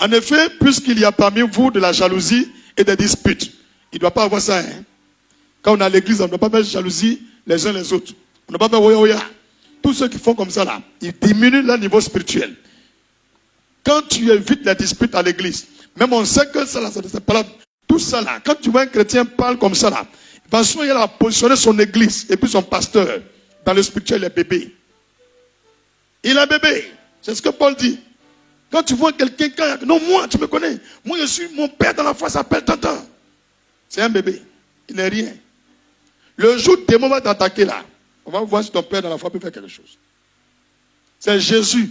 En effet, puisqu'il y a parmi vous de la jalousie et des disputes, il ne doit pas avoir ça. Hein? Quand on est à l'église, on ne doit pas mettre jalousie les uns les autres. On ne doit pas faire oya oya. Tous ceux qui font comme ça, là, ils diminuent leur niveau spirituel. Quand tu évites les disputes à l'église, même on sait que ça, là, c'est pas là. Tout ça, là, quand tu vois un chrétien parler comme ça, là, parce qu'il a positionné son église et puis son pasteur dans le spirituel, il est bébé. Il est bébé. C'est ce que Paul dit. Quand tu vois quelqu'un, non, moi, tu me connais. Moi, je suis, mon père dans la foi s'appelle Tantan. C'est un bébé. Il n'est rien. Le jour où le démon va t'attaquer là, on va voir si ton père dans la foi peut faire quelque chose. C'est Jésus.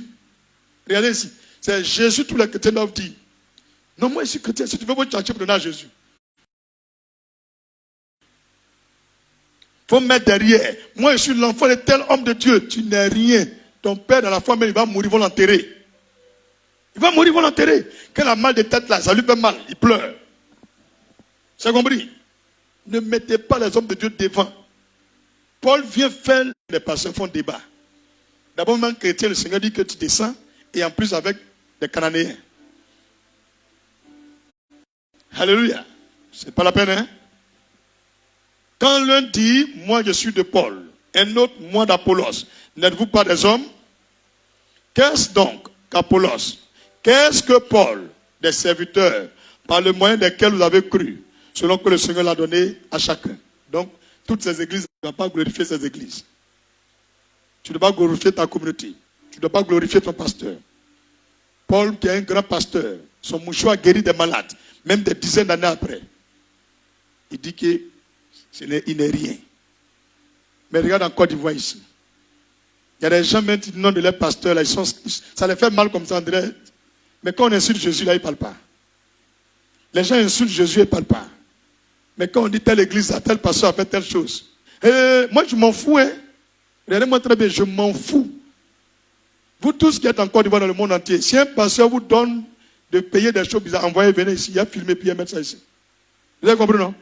Regardez ici. C'est Jésus, tous les chrétiens doivent dire. Non, moi, je suis chrétien. Si tu veux vous tchatcher pour donner à Jésus. Il faut mettre derrière. Moi, je suis l'enfant de tel homme de Dieu. Tu n'es rien. Ton père dans la foi, même, il va mourir, ils vont l'enterrer. Il va mourir, ils vont l'enterrer. Quand il a mal de tête là, ça lui fait mal. Il pleure. C'est compris? Ne mettez pas les hommes de Dieu devant. Paul vient faire, les pasteurs font débat. D'abord, même chrétien, le Seigneur dit que tu descends, et en plus avec des Cananéens. Alléluia. C'est pas la peine, hein? Quand l'un dit, moi je suis de Paul, un autre, moi d'Apollos, n'êtes-vous pas des hommes? Qu'est-ce donc qu'Apollos? Qu'est-ce que Paul? Des serviteurs, par le moyen desquels vous avez cru, selon que le Seigneur l'a donné à chacun. Donc, toutes ces églises, tu ne dois pas glorifier ces églises. Tu ne dois pas glorifier ta communauté. Tu ne dois pas glorifier ton pasteur. Paul, qui est un grand pasteur, son mouchoir guérit des malades, même des dizaines d'années après. Il dit qu'il n'est rien. Mais regarde en Côte d'Ivoire ici. Il y a des gens même qui disent non de leur pasteur, là, ça les fait mal comme ça, André. Mais quand on insulte Jésus, là, ils ne parlent pas. Les gens insultent Jésus, ils ne parlent pas. Mais quand on dit telle église, tel pasteur a fait telle chose. Moi, je m'en fous, hein. Regardez-moi très bien, je m'en fous. Vous tous qui êtes en Côte d'Ivoire dans le monde entier, si un pasteur vous donne de payer des choses bizarres, envoyez, venez ici, il y a filmé, puis il y a mettre ça ici. Vous avez compris, non?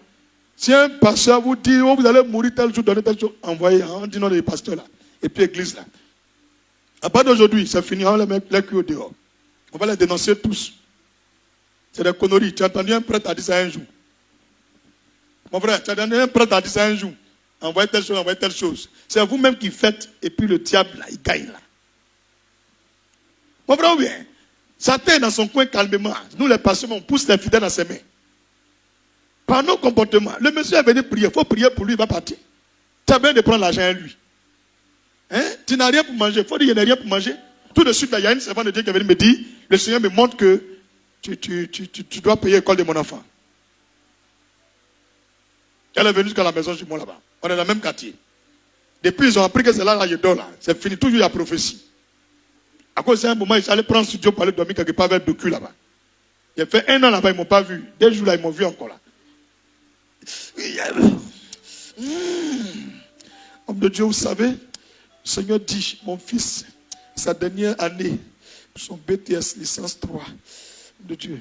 Si un pasteur vous dit, oh, vous allez mourir tel jour, donner tel jour, envoyez, on dit non les pasteurs là. Et puis l'église là. À part d'aujourd'hui, c'est fini, on va les mettre les culs au dehors. On va les dénoncer tous. C'est des conneries. Tu as entendu un prêtre a dit ça un jour. Mon frère, tu as entendu un prêtre a dit ça un jour. Envoyez telle chose, envoyez telle chose. C'est vous-même qui faites, et puis le diable là, il gagne là. Mon frère, bien. Satan est dans son coin calmement. Nous les pasteurs, on pousse les fidèles dans ses mains. Par nos comportements, le monsieur est venu prier. Il faut prier pour lui, il va partir. Tu as besoin de prendre l'argent à lui. Hein? Tu n'as rien pour manger. Il faut dire qu'il n'y a rien pour manger. Tout de suite, là, il y a une servante de Dieu qui est venue me dire, le Seigneur me montre que tu dois payer l'école de mon enfant. Elle est venue jusqu'à la maison chez moi là-bas. On est dans le même quartier. Depuis, ils ont appris que c'est là, je dors là. C'est fini, toujours la prophétie. À cause d'un moment, ils allaient prendre studio pour aller dormir quelque part avec le cul là-bas. Il a fait 1 an là-bas, ils ne m'ont pas vu. 2 jours là, ils m'ont vu encore là. Homme de Dieu, vous savez, le Seigneur dit, mon fils, sa dernière année, son BTS, licence 3, de Dieu.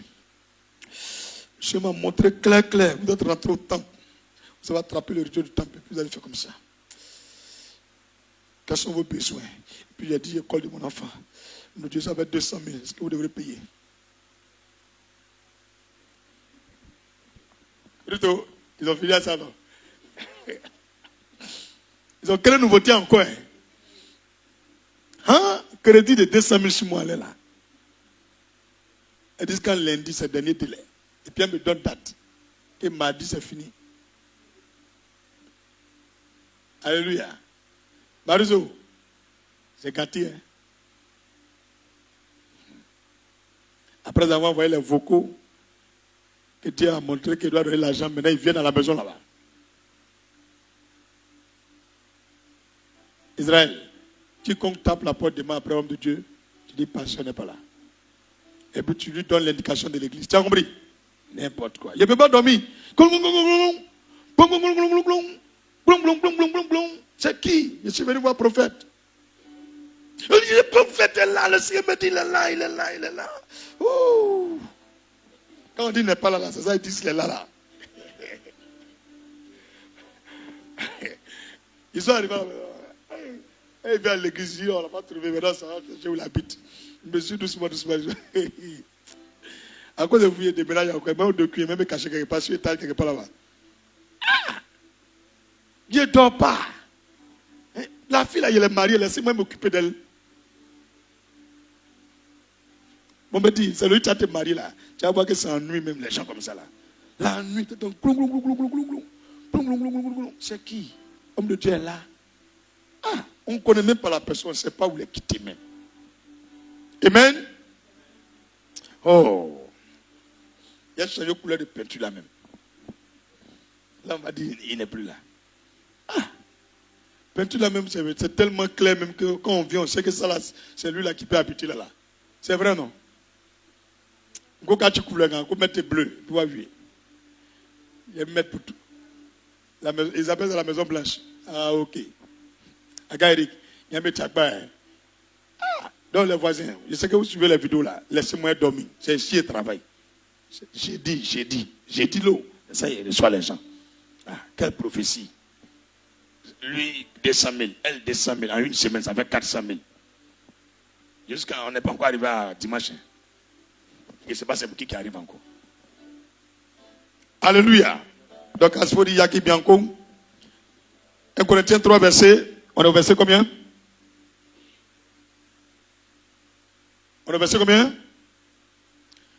Je m'a montré clair, vous êtes rentré au temple. Vous allez attraper le rituel du temple, et puis vous allez faire comme ça. Quels sont vos besoins? Et puis il a dit, école de mon enfant. Mon Dieu, ça va être 200 000, est-ce que vous devrez payer? Ils ont fini à ça, non? Ils ont créé une nouveauté encore. Hein? Crédit de 200 000 sur moi, elle est là. Elle dit quand lundi, c'est le dernier délai. Et puis elle me donne date. Et mardi, c'est fini. Alléluia. Marizo, c'est gâté. Hein? Après avoir envoyé les vocaux, que Dieu a montré qu'il doit donner l'argent, maintenant il vient à la maison là-bas. Israël, quiconque tape la porte demain après homme de Dieu, tu dis pasteur n'est pas là. Et puis tu lui donnes l'indication de l'église. Tu as compris? N'importe quoi. Il ne peut pas dormir. C'est qui? Je suis venu voir le prophète. Le prophète est là, le Seigneur me dit il est là, il est là, il est là. Ouh. Quand on dit il n'est pas là, c'est ça, ils disent qu'il est là. Ils sont arrivés là. Il vient à l'église, on n'a pas trouvé, maintenant ça, je où il habite. Monsieur, doucement. À cause de vous, il y a des ménages, même de cuir, même caché quelque part, sur quelque part là-bas. Ah! Dieu ne dort pas. La fille là, elle est mariée, laissez-moi m'occuper d'elle. Bon, me dit, c'est lui qui a été marié là. Tu vas voir que c'est ennui même les gens comme ça là. La nuit, c'est qui? Homme de Dieu est là. Ah, on ne connaît même pas la personne, on ne sait pas où les quitter même. Amen. Oh. Il y a changé de couleur de peinture là même. Là, on m'a dit, il n'est plus là. Ah. Peinture là même, c'est tellement clair même que quand on vient, on sait que ça là, c'est lui là qui peut habiter là. C'est vrai, non? Quand tu couleurs, quand tu mets bleu, tu vas voir. Ils mettent pour tout. Ils appellent ça la Maison Blanche. Ah, ok. Agaïrik, il y a un tchakba. Ah, donc les voisins, je sais que vous suivez les vidéos là, laissez-moi dormir. C'est chier le travail. J'ai dit l'eau. Ça y est, reçoit les gens. Ah, quelle prophétie. Lui, 200 000, elle 200 000. En une semaine, ça fait 400 000. Jusqu'à, on n'est pas encore arrivé à dimanche. Je ne sais pas c'est pour qui arrive encore. Alléluia. Donc, à ce moment-là, Yaki Bianco. 1 Corinthiens 3, verset. On est au verset combien? On est au verset combien?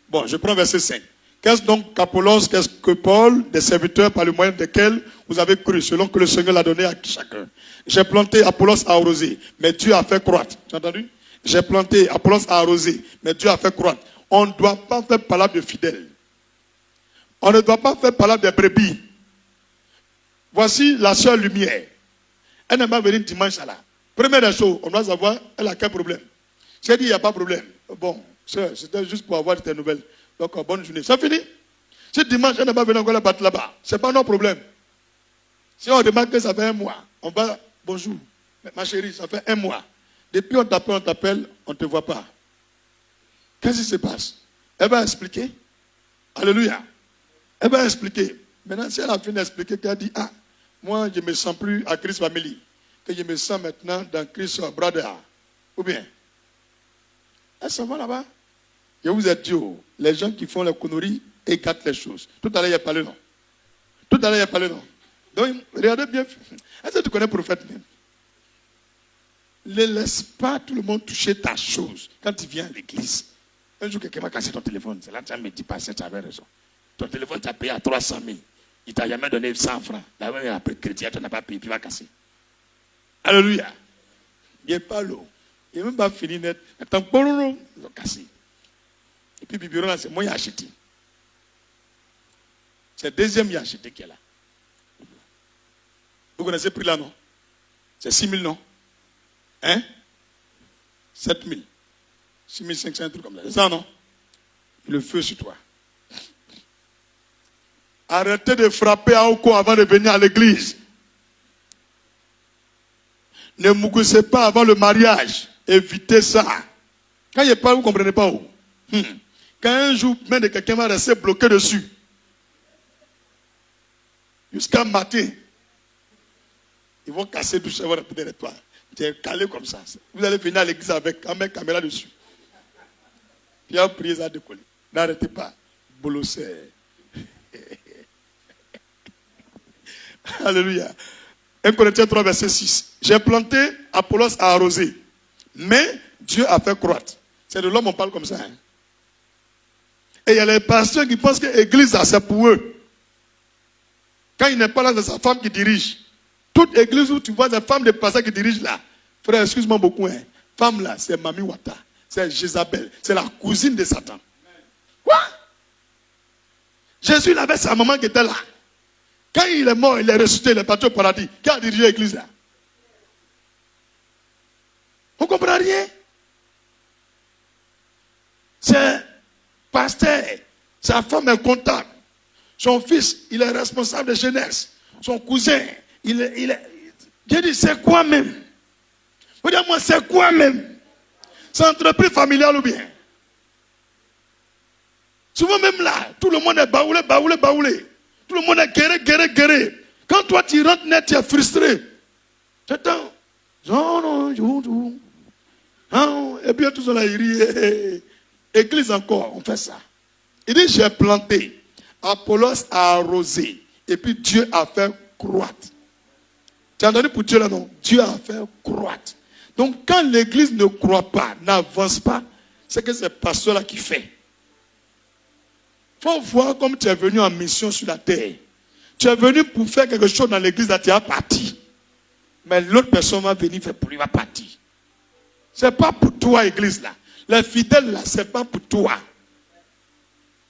Bon, je prends verset 5. Qu'est-ce donc qu'Apollos, qu'est-ce que Paul, des serviteurs par le moyen desquels vous avez cru, selon que le Seigneur l'a donné à chacun? J'ai planté, Apollos a arrosé, mais Dieu a fait croître. Tu as entendu? J'ai planté, Apollos a arrosé, mais Dieu a fait croître. On ne doit pas faire parler de fidèles. On ne doit pas faire parler de brebis. Voici la seule lumière. Elle n'est pas venue dimanche là. Première des choses, on doit savoir, elle a quel problème. Si elle dit il n'y a pas de problème, bon, c'était juste pour avoir des nouvelles. Donc, bonne journée. C'est fini. Si dimanche, elle n'est pas venue encore la battre là-bas, ce n'est pas notre problème. Si on remarque que ça fait un mois, on va, bonjour, ma chérie, ça fait un mois. Depuis on t'appelle, on ne te voit pas. Qu'est-ce qui se passe? Elle va expliquer. Alléluia. Elle va expliquer. Maintenant, si elle a fini d'expliquer, qu'elle dit, ah, moi, je ne me sens plus à Christ Family, que je me sens maintenant dans Christ Brother. Ou bien, elle s'en va là-bas. Je vous ai dit, les gens qui font les conneries écartent les choses. Tout à l'heure, il a parlé, non? Tout à l'heure, il a parlé, non? Donc, regardez bien. Est-ce que tu connais le prophète même? Ne laisse pas tout le monde toucher ta chose quand tu viens à l'église. Un jour, quelqu'un va casser ton téléphone. C'est là que tu me dis, pasteur, tu avais raison. Ton téléphone, tu as payé à 300 000. Il ne t'a jamais donné 100 francs. Là, même après, chrétien, tu n'as pas payé, puis il va casser. Alléluia. Il n'y a pas l'eau. Il n'a même pas fini net. Attends, ils ont cassé. Et puis, Bibiron, là, c'est moi qui ai acheté. C'est le deuxième qui a acheté qui est là. Vous connaissez le prix là, non? C'est 6 000, non? Hein? 7 000. 6 500, un truc comme ça. C'est ça, non? Le feu sur toi. Arrêtez de frapper à Oko avant de venir à l'église. Ne mougussez pas avant le mariage. Évitez ça. Quand il parle, vous ne comprenez pas où. Quand un jour, main de quelqu'un va rester bloqué dessus. Jusqu'à matin. Ils vont casser tout ça, de toi. Tu es calé comme ça. Vous allez venir à l'église avec une caméra dessus. Puis on prie ça décoller. N'arrêtez pas. Bolossé. Alléluia. 1 Corinthiens 3, verset 6. J'ai planté, Apollos a arrosé. Mais Dieu a fait croître. C'est de l'homme, on parle comme ça. Hein? Et il y a les pasteurs qui pensent que l'église, c'est pour eux. Quand il n'est pas là, c'est sa femme qui dirige. Toute église où tu vois des femmes de pasteurs qui dirigent là. Frère, excuse-moi beaucoup. Hein? Femme là, c'est Mami Wata. C'est Jézabel. C'est la cousine de Satan. Quoi? Jésus, il avait sa maman qui était là. Quand il est mort, il est ressuscité, il est parti au paradis. Qui a dirigé l'église là? On ne comprend rien. C'est pasteur. Sa femme est comptable. Son fils, il est responsable de jeunesse. Son cousin, il est... J'ai dit, c'est quoi même? Vous dites, moi, c'est quoi même? C'est entreprise familiale ou bien? Souvent même là, tout le monde est baoulé. Tout le monde est guéré. Quand toi, tu rentres net, tu es frustré. J'attends. Et puis tout ça là, il rit. Église encore, on fait ça. Il dit, j'ai planté, Apollos a arrosé, et puis Dieu a fait croître. Tu as entendu pour Dieu là, non? Dieu a fait croître. Donc, quand l'église ne croit pas, n'avance pas, c'est que c'est pasteur là qui fait. Il faut voir comme tu es venu en mission sur la terre. Tu es venu pour faire quelque chose dans l'église, là tu es parti. Mais l'autre personne va venir faire pour lui, va partir. Ce n'est pas pour toi, église là. Les fidèles là, ce n'est pas pour toi.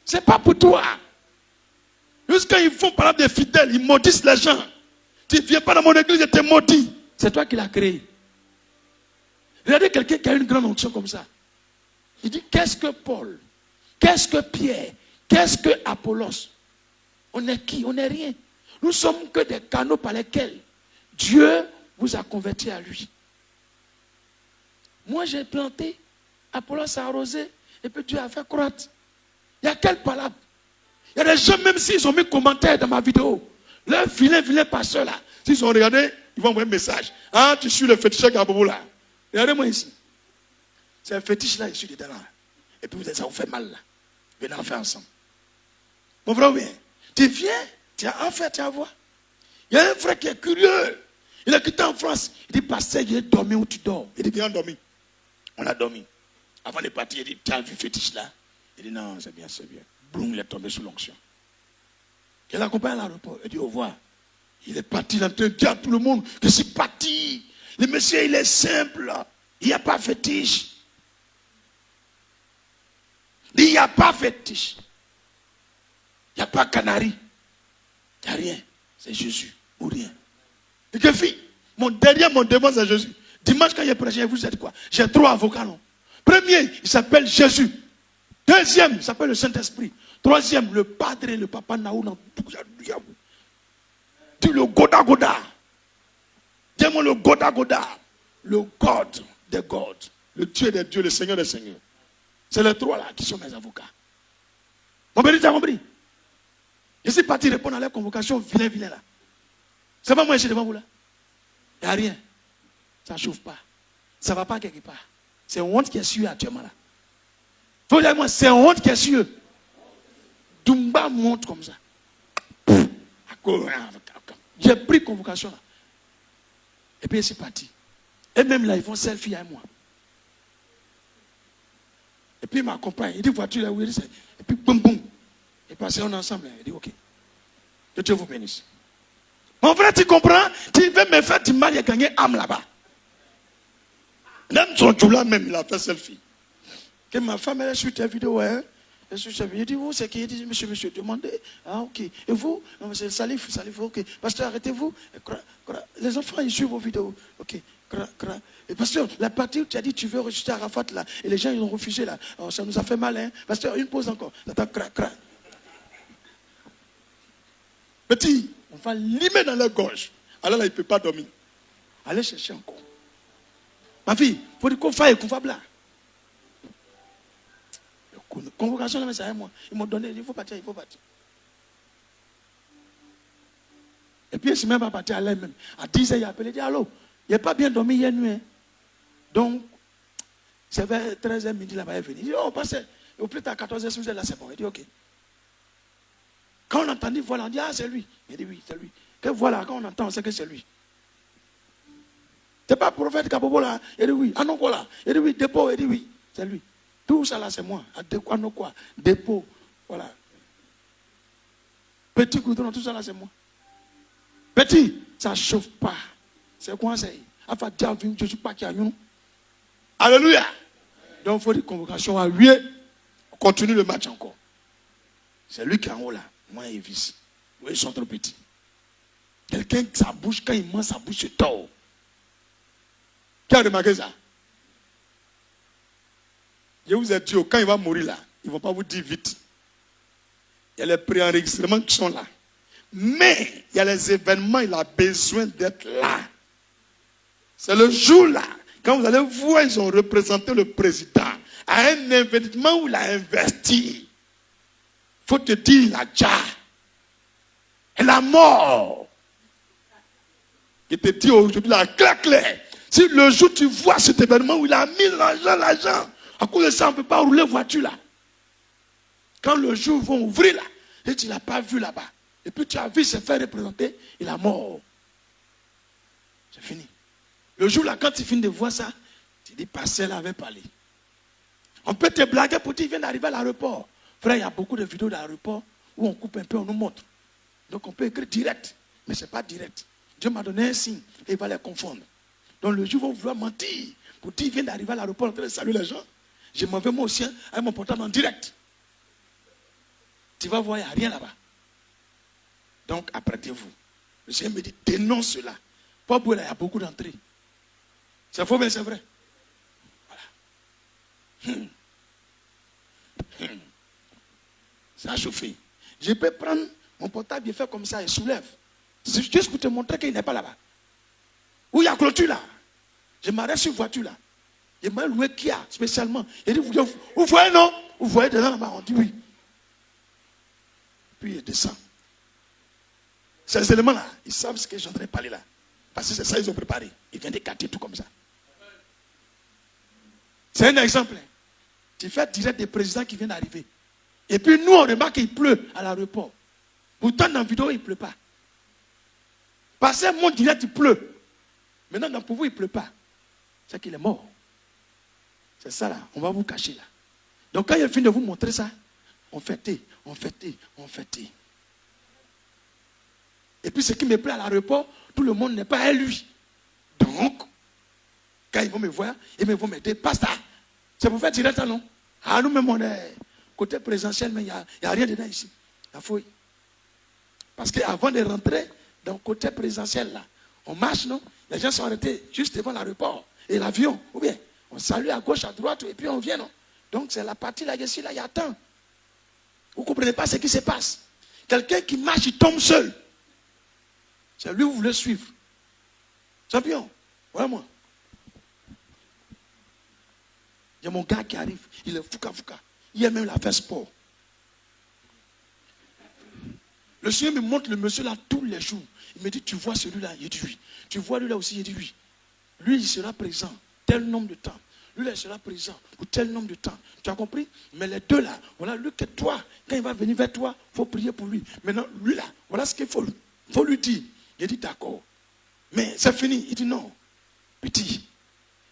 Ce n'est pas pour toi. Juste quand ils font parler des fidèles, ils maudissent les gens. Tu ne viens pas dans mon église, je te maudis. C'est toi qui l'as créé. Regardez quelqu'un qui a une grande onction comme ça. Il dit, qu'est-ce que Paul? Qu'est-ce que Pierre? Qu'est-ce que Apollos? On est qui? On n'est rien. Nous sommes que des canaux par lesquels Dieu vous a converti à lui. Moi, j'ai planté, Apollos a arrosé, et puis Dieu a fait croître. Il y a quelle palabre? Il y a des gens, même s'ils ont mis commentaires dans ma vidéo, leurs vilain pasteur là, s'ils ont regardé, ils vont envoyer un message. Ah, tu suis le féticheur Gabobo là. Regardez-moi ici. C'est un fétiche là, je suis dedans là. Et puis ça vous fait mal là. Venez en faire ensemble. Mon frère, viens. Tu viens, tu as affaire, tu vas voir. Il y a un frère qui est curieux. Il a quitté en France. Il dit, pasteur, il est dormi où tu dors. Il dit, viens dormir. On a dormi. Avant de partir, il dit, tu as vu fétiche là? Il dit, non, c'est bien, c'est bien. Bloum, il est tombé sous l'onction. Il l'accompagne à l'aéroport. Il dit, au revoir. Il est parti, il est en train de dire à tout le monde que c'est parti. Le monsieur, il est simple. Il n'y a pas fétiche. Il n'y a pas fétiche. Il n'y a pas canari. Il n'y a rien. C'est Jésus ou rien. Et que fille, mon devant, c'est Jésus. Dimanche, quand il est prêché, vous êtes quoi? J'ai 3 avocats, non? Premier, il s'appelle Jésus. Deuxième, il s'appelle le Saint-Esprit. Troisième, le Padre, le Papa Naouna. Dis le Goda. Dis-moi le Goda. Le God des gods. Le Dieu des dieux, le Seigneur des seigneurs. C'est les 3 là qui sont mes avocats. Mon béni, tu as compris? Je suis parti répondre à la convocation vilain là. C'est pas moi, je suis devant vous là. Il n'y a rien. Ça ne chauffe pas. Ça ne va pas quelque part. C'est honte qui est sur actuellement là. Faut dire moi, c'est honte qui est sur. Dumba monte comme ça. J'ai pris convocation là. Et puis je suis parti. Et même là, ils font selfie avec moi. Et puis il m'accompagne. Il dit, voiture là où il est. Et puis boum boum. Et puis on est ensemble. Il dit, ok. Que Dieu vous bénisse. Mon frère, tu comprends? Tu veux me faire du mal et gagner âme là-bas. Même son jour là même, il a fait selfie. Que ma femme, elle est sur ta vidéo, hein? Elle est sur ta vidéo. Il dit, vous, c'est qui? Il dit, monsieur, demandez. Ah, ok. Et vous? Non, c'est Salif, ok. Pasteur, arrêtez-vous. Les enfants, ils suivent vos vidéos. Ok. Et pasteur, la partie où tu as dit, tu veux rejeter Arafat là, et les gens, ils ont refusé là. Alors, ça nous a fait mal, hein? Pasteur, une pause encore. Attends, Petit, on va limer dans la gorge. Alors là, il ne peut pas dormir. Allez chercher encore. Ma fille, il faut dire qu'on fasse qu'on va là. Convocation, là, c'est à moi. Ils m'ont donné, il faut partir. Et puis, je ne suis même pas parti à l'air même. À 10 h il a appelé, il dit, allô, il n'a pas bien dormi hier nuit. Hein. Donc, c'est vers 13 h midi là-bas, il est venu. Il dit, oh, passez. Au plus tard, 14 h, si vous êtes là, c'est bon. Il dit, ok. Quand on entend voilà, on dit, ah, c'est lui. Il dit, oui, c'est lui. Que voilà, quand on entend, on sait que c'est lui. C'est pas prophète Kabobo là. Il dit, oui. Ah non, quoi là. Il dit, oui, dépôt. Il dit, oui, c'est lui. Tout ça là, c'est moi. Ah non, quoi. Dépôt. Voilà. Petit goudron, tout ça là, c'est moi. Petit, ça ne chauffe pas. C'est quoi c'est? Je ne suis pas qui a nous. Alléluia. Donc, il faut des convocations à 8. On continue le match encore. C'est lui qui est en haut là. Moi, il vise. Oui, ils sont trop petits. Quelqu'un, sa bouche, quand il mange, sa bouche se tord. Qui a remarqué ça? Je vous ai dit, quand il va mourir là, ils ne vont pas vous dire vite. Il y a les préenregistrements qui sont là. Mais il y a les événements, il a besoin d'être là. C'est le jour là. Quand vous allez voir, ils ont représenté le président à un événement où il a investi. Il faut te dire, il a déjà. Et la mort. Il te dit aujourd'hui, la claque. Si le jour tu vois cet événement où il a mis l'argent, à cause de ça, on ne peut pas rouler voiture là. Quand le jour vont ouvrir là, et tu ne l'as pas vu là-bas. Et puis tu as vu se faire représenter, il est mort. C'est fini. Le jour là, quand tu finis de voir ça, tu dis, pasteur là avait parlé. On peut te blaguer pour dire, il vient d'arriver à l'aéroport. Frère, il y a beaucoup de vidéos d'aéroport où on coupe un peu, on nous montre. Donc on peut écrire direct, mais ce n'est pas direct. Dieu m'a donné un signe et il va les confondre. Donc le jour où on va vouloir mentir pour dire, il vient d'arriver à l'aéroport en train de saluer les gens. Je m'en vais moi aussi avec mon portable en direct. Tu vas voir, il n'y a rien là-bas. Donc apprêtez-vous. Le Seigneur me dit, dénonce cela. Pas pour là, il y a beaucoup d'entrées. C'est faux, mais c'est vrai. Voilà. Ça a chauffé. Je peux prendre mon portable et faire comme ça et soulève. C'est juste pour te montrer qu'il n'est pas là-bas. Où il y a clôture là. Je m'arrête sur une voiture là. Je m'a loué Kia spécialement. Il dit, vous voyez non? Vous voyez dedans là-bas? On dit oui. Puis il descend. Ces éléments-là, ils savent ce que j'en ai parlé là. Parce que c'est ça qu'ils ont préparé. Ils viennent d'écarter tout comme ça. C'est un exemple. Tu fais direct des présidents qui viennent d'arriver. Et puis nous, on remarque qu'il pleut à l'aéroport. Pourtant, dans la vidéo, il ne pleut pas. Parce que mon direct, il pleut. Maintenant, pour vous, il ne pleut pas. C'est qu'il est mort. C'est ça là. On va vous cacher là. Donc, quand il finit de vous montrer ça, on fêtait. Et puis, ce qui me plaît à l'aéroport, tout le monde n'est pas à lui. Donc, quand ils vont me voir, ils vont m'aider. Pasteur, c'est pour faire direct ça, non? Ah, nous-mêmes, on est côté présentiel, mais il n'y a rien dedans ici. La fouille. Parce qu'avant de rentrer dans le côté présentiel, là, on marche, non? Les gens sont arrêtés juste devant l'aéroport. Et l'avion, ou bien, on salue à gauche, à droite, et puis on vient, non? Donc, c'est la partie là, ici, là, il y a tant. Vous ne comprenez pas ce qui se passe. Quelqu'un qui marche, il tombe seul. C'est lui que vous voulez suivre. Champion, voilà moi. Il y a mon gars qui arrive, il est fouca. Il aime même la faire sport. Le Seigneur me montre le monsieur là tous les jours. Il me dit, tu vois celui-là? Il dit oui. Tu vois lui là aussi? Il dit oui. Lui, il sera présent tel nombre de temps. Lui là, il sera présent pour tel nombre de temps. Tu as compris? Mais les deux là, voilà, lui que toi, quand il va venir vers toi, il faut prier pour lui. Maintenant, lui là, voilà ce qu'il faut lui dire. Il dit d'accord. Mais c'est fini. Il dit non. Petit.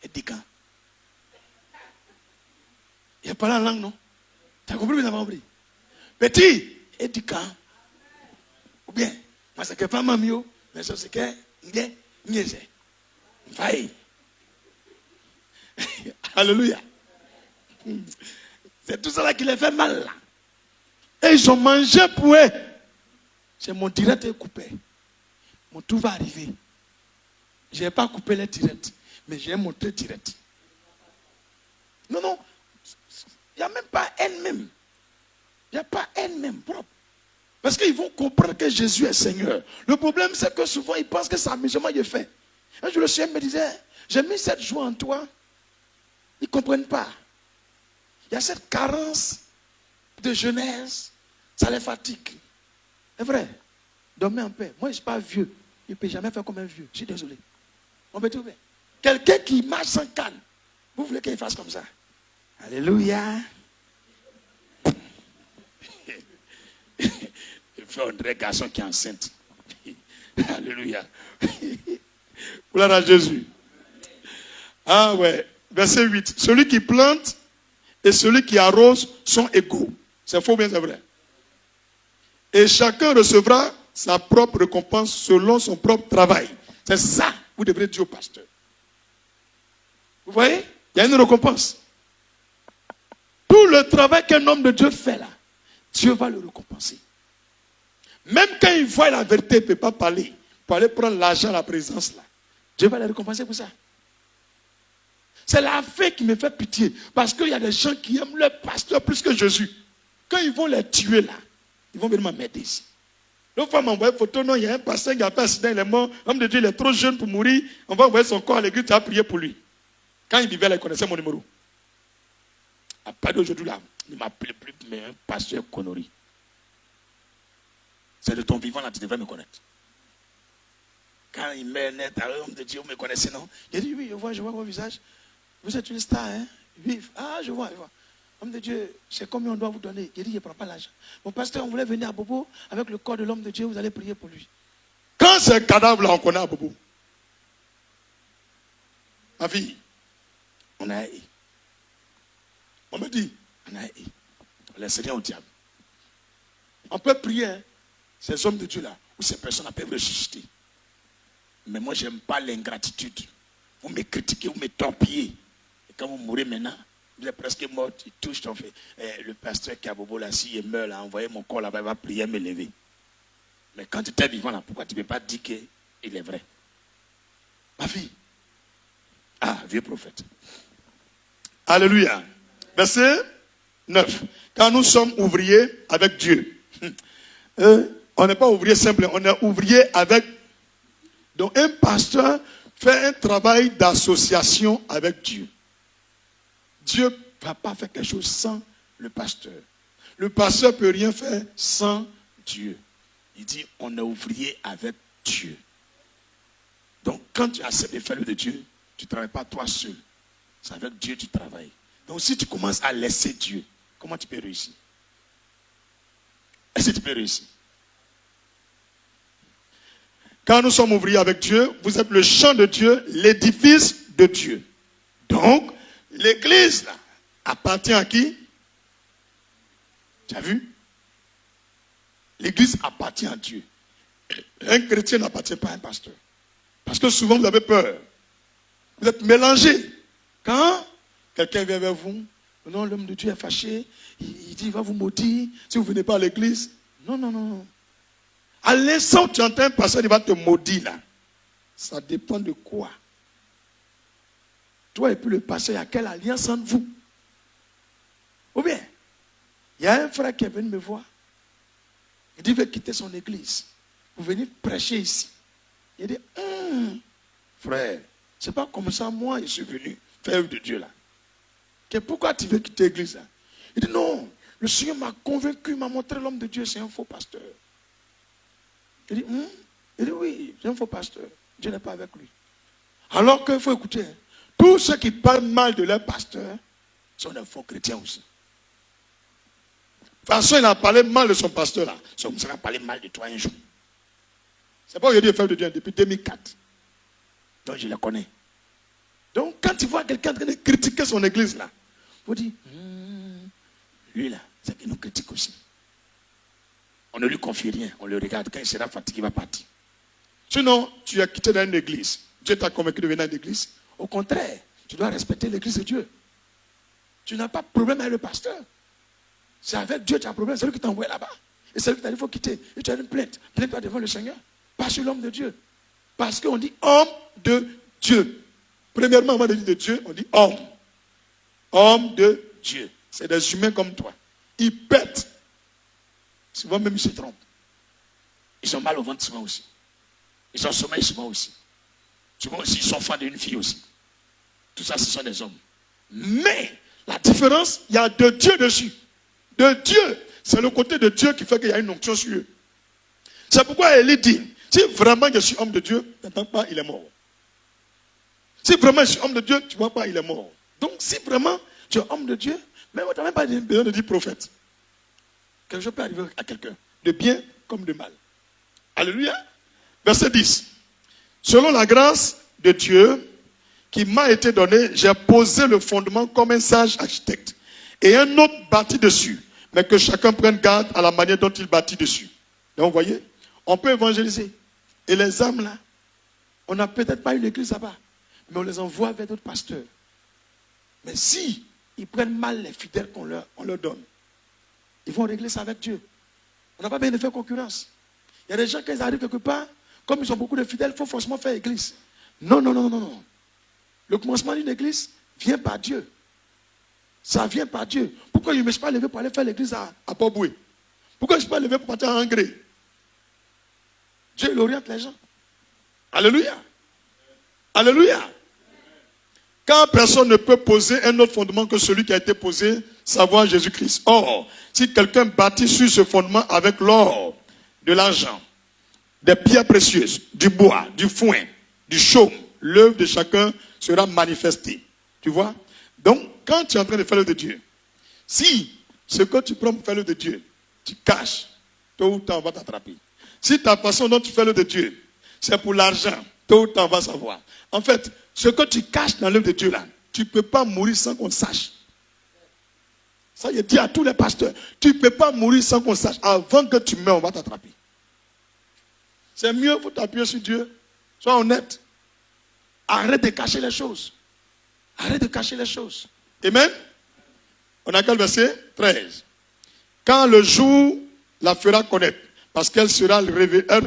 Et dit quand? Il a parlé en langue, non? Tu as compris, mais tu n'as pas compris? Petit. Et dit quand? Ou bien, moi c'est que pas mamio, mais c'est que niaise. Faille. Alléluia. C'est tout ça là qui les fait mal là. Et ils ont mangé pour eux. C'est mon direct est coupé. Mon tout va arriver. Je n'ai pas coupé les directs, mais j'ai montré direct. Non. Il n'y a même pas haine même. Il n'y a pas haine même propre. Parce qu'ils vont comprendre que Jésus est Seigneur. Le problème, c'est que souvent, ils pensent que c'est amusement que je fais. Un jour, le Seigneur me disait, j'ai mis cette joie en toi. Ils ne comprennent pas. Il y a cette carence de jeunesse. Ça les fatigue. C'est vrai. Dormez en paix. Moi, je ne suis pas vieux. Je ne peux jamais faire comme un vieux. Je suis désolé. On peut trouver. Quelqu'un qui marche sans canne. Vous voulez qu'il fasse comme ça? Alléluia. Il fait un vrai garçon qui est enceinte. Alléluia. Gloire à Jésus. Ah ouais. Verset 8. Celui qui plante et celui qui arrose sont égaux. C'est faux, bien c'est vrai. Et chacun recevra sa propre récompense selon son propre travail. C'est ça que vous devrez dire au pasteur. Vous voyez? Il y a une récompense. Tout le travail qu'un homme de Dieu fait là, Dieu va le récompenser. Même quand il voit la vérité, il ne peut pas parler. Pour aller prendre l'argent à la présence là. Dieu va le récompenser pour ça. C'est la fée qui me fait pitié. Parce qu'il y a des gens qui aiment leur pasteur plus que Jésus. Quand ils vont les tuer là, ils vont venir m'aider ici. L'autre fois, m'envoie une photo, non, il y a un pasteur qui a fait un accident, il est mort. L'homme de Dieu, il est trop jeune pour mourir. On va envoyer son corps à l'église, tu as prié pour lui. Quand il vivait là, il connaissait mon numéro. À part d'aujourd'hui là, il ne m'appelait plus, mais un pasteur connerie. C'est de ton vivant là, tu devrais me connaître. Quand il meurt net, alors l'homme de Dieu, vous me connaissez, non? Il dit, oui, je vois vos visages. Vous êtes une star, hein? Vive. Ah, je vois. Homme de Dieu, c'est combien on doit vous donner? Il dit, je ne prends pas l'argent. Mon pasteur, on voulait venir à Bobo avec le corps de l'homme de Dieu, vous allez prier pour lui. Quand c'est un cadavre là, on connaît à Bobo. Ma fille, on a haï. On me dit, on a haï. On laisse rien au diable. On peut prier, hein, ces hommes de Dieu là, ou ces personnes peuvent ressusciter. Mais moi, je n'aime pas l'ingratitude. Vous me critiquez, vous me torpillez. Et quand vous mourrez maintenant, vous êtes presque mort, il touche, on fait. Le pasteur qui a Bobo là, s'il meurt là, envoyez mon corps là-bas, il va prier, me lever. Mais quand tu étais vivant là, pourquoi tu ne peux pas dire qu'il est vrai? Ma fille. Ah, vieux prophète. Alléluia. Verset 9. Quand nous sommes ouvriers avec Dieu, on n'est pas ouvrier simple, on est ouvrier avec. Donc un pasteur fait un travail d'association avec Dieu. Dieu ne va pas faire quelque chose sans le pasteur. Le pasteur ne peut rien faire sans Dieu. Il dit, on est ouvrier avec Dieu. Donc quand tu acceptes de faire le de Dieu, tu ne travailles pas toi seul. C'est avec Dieu que tu travailles. Donc si tu commences à laisser Dieu, comment tu peux réussir? Est-ce que tu peux réussir? Quand nous sommes ouvriers avec Dieu, vous êtes le champ de Dieu, l'édifice de Dieu. Donc, l'église là, appartient à qui? Tu as vu? L'église appartient à Dieu. Un chrétien n'appartient pas à un pasteur. Parce que souvent vous avez peur. Vous êtes mélangés. Quand quelqu'un vient vers vous, non, l'homme de Dieu est fâché, il dit, il va vous maudire si vous ne venez pas à l'église. Non, non, non. À l'instant où tu entends un pasteur, il va te maudire là. Ça dépend de quoi? Toi et puis le pasteur, il y a quelle alliance entre vous? Ou bien, il y a un frère qui est venu me voir. Il dit, il veut quitter son église. Vous venez prêcher ici. Il dit, frère, c'est pas comme ça, moi, je suis venu faire œuvre de Dieu là. Pourquoi tu veux quitter l'église là? Il dit, non, le Seigneur m'a convaincu, m'a montré l'homme de Dieu, c'est un faux pasteur. Il dit, oui, c'est un faux pasteur. Dieu n'est pas avec lui. Alors qu'il faut écouter, hein, tous ceux qui parlent mal de leur pasteur sont des faux chrétiens aussi. De toute façon, il a parlé mal de son pasteur là. Ça va parler mal de toi un jour. C'est pas aujourd'hui faire de Dieu depuis 2004. Donc je le connais. Donc quand tu vois quelqu'un en train de critiquer son église là, il faut dire, lui là, c'est qu'il nous critique aussi. On ne lui confie rien, on le regarde, quand il sera fatigué, il va partir. Sinon, tu as quitté dans une église. Dieu t'a convaincu de venir dans une église. Au contraire, tu dois respecter l'église de Dieu. Tu n'as pas de problème avec le pasteur. C'est avec Dieu que tu as un problème, c'est lui qui t'a envoyé là-bas. Et c'est lui qui t'a dit, il faut quitter. Et tu as une plainte. Plainte-toi devant le Seigneur. Pas sur l'homme de Dieu. Parce qu'on dit homme de Dieu. Premièrement, avant de dire de Dieu, on dit homme. Homme de Dieu. C'est des humains comme toi. Ils pètent. Souvent même ils se trompent. Ils ont mal au ventre souvent aussi. Ils ont sommeil souvent aussi. Souvent aussi ils sont fans d'une fille aussi. Tout ça ce sont des hommes. Mais la différence, il y a de Dieu dessus. De Dieu. C'est le côté de Dieu qui fait qu'il y a une onction sur eux. C'est pourquoi Élie dit, si vraiment je suis homme de Dieu, n'attends pas, il est mort. Si vraiment je suis homme de Dieu, tu ne vois pas, il est mort. Donc si vraiment tu es homme de Dieu, même tu n'as même pas besoin de dire prophète. Quelque chose peut arriver à quelqu'un, de bien comme de mal. Alléluia. Verset 10. Selon la grâce de Dieu qui m'a été donnée, j'ai posé le fondement comme un sage architecte. Et un autre bâtit dessus. Mais que chacun prenne garde à la manière dont il bâtit dessus. Donc vous voyez, on peut évangéliser. Et les âmes là, on n'a peut-être pas une église là-bas. Mais on les envoie vers d'autres pasteurs. Mais si ils prennent mal les fidèles qu'on leur donne, ils vont régler ça avec Dieu. On n'a pas besoin de faire concurrence. Il y a des gens, quand ils arrivent quelque part, comme ils ont beaucoup de fidèles, il faut forcément faire église. Non, non, non, non, non. Le commencement d'une église vient par Dieu. Ça vient par Dieu. Pourquoi je ne me suis pas levé pour aller faire l'église à Port-Boué? Pourquoi je ne suis pas levé pour partir à Angré? Dieu, il oriente les gens. Alléluia. Alléluia. Car personne ne peut poser un autre fondement que celui qui a été posé, savoir Jésus-Christ. Or, si quelqu'un bâtit sur ce fondement avec l'or, de l'argent, des pierres précieuses, du bois, du foin, du chaume, l'œuvre de chacun sera manifestée. Tu vois? Donc, quand tu es en train de faire l'œuvre de Dieu, Si ce que tu prends pour faire l'œuvre de Dieu, tu caches, tôt ou tard on va t'attraper. Si ta façon dont tu fais l'œuvre de Dieu, c'est pour l'argent, tôt ou tard on va savoir. En fait, ce que tu caches dans l'œuvre de Dieu là, tu ne peux pas mourir sans qu'on sache. Ça, il dit à tous les pasteurs, tu ne peux pas mourir sans qu'on sache. Avant que tu meurs, on va t'attraper. C'est mieux pour t'appuyer sur Dieu. Sois honnête. Arrête de cacher les choses. Arrête de cacher les choses. Amen. On a quel verset? 13. Quand le jour la fera connaître, parce qu'elle se révélera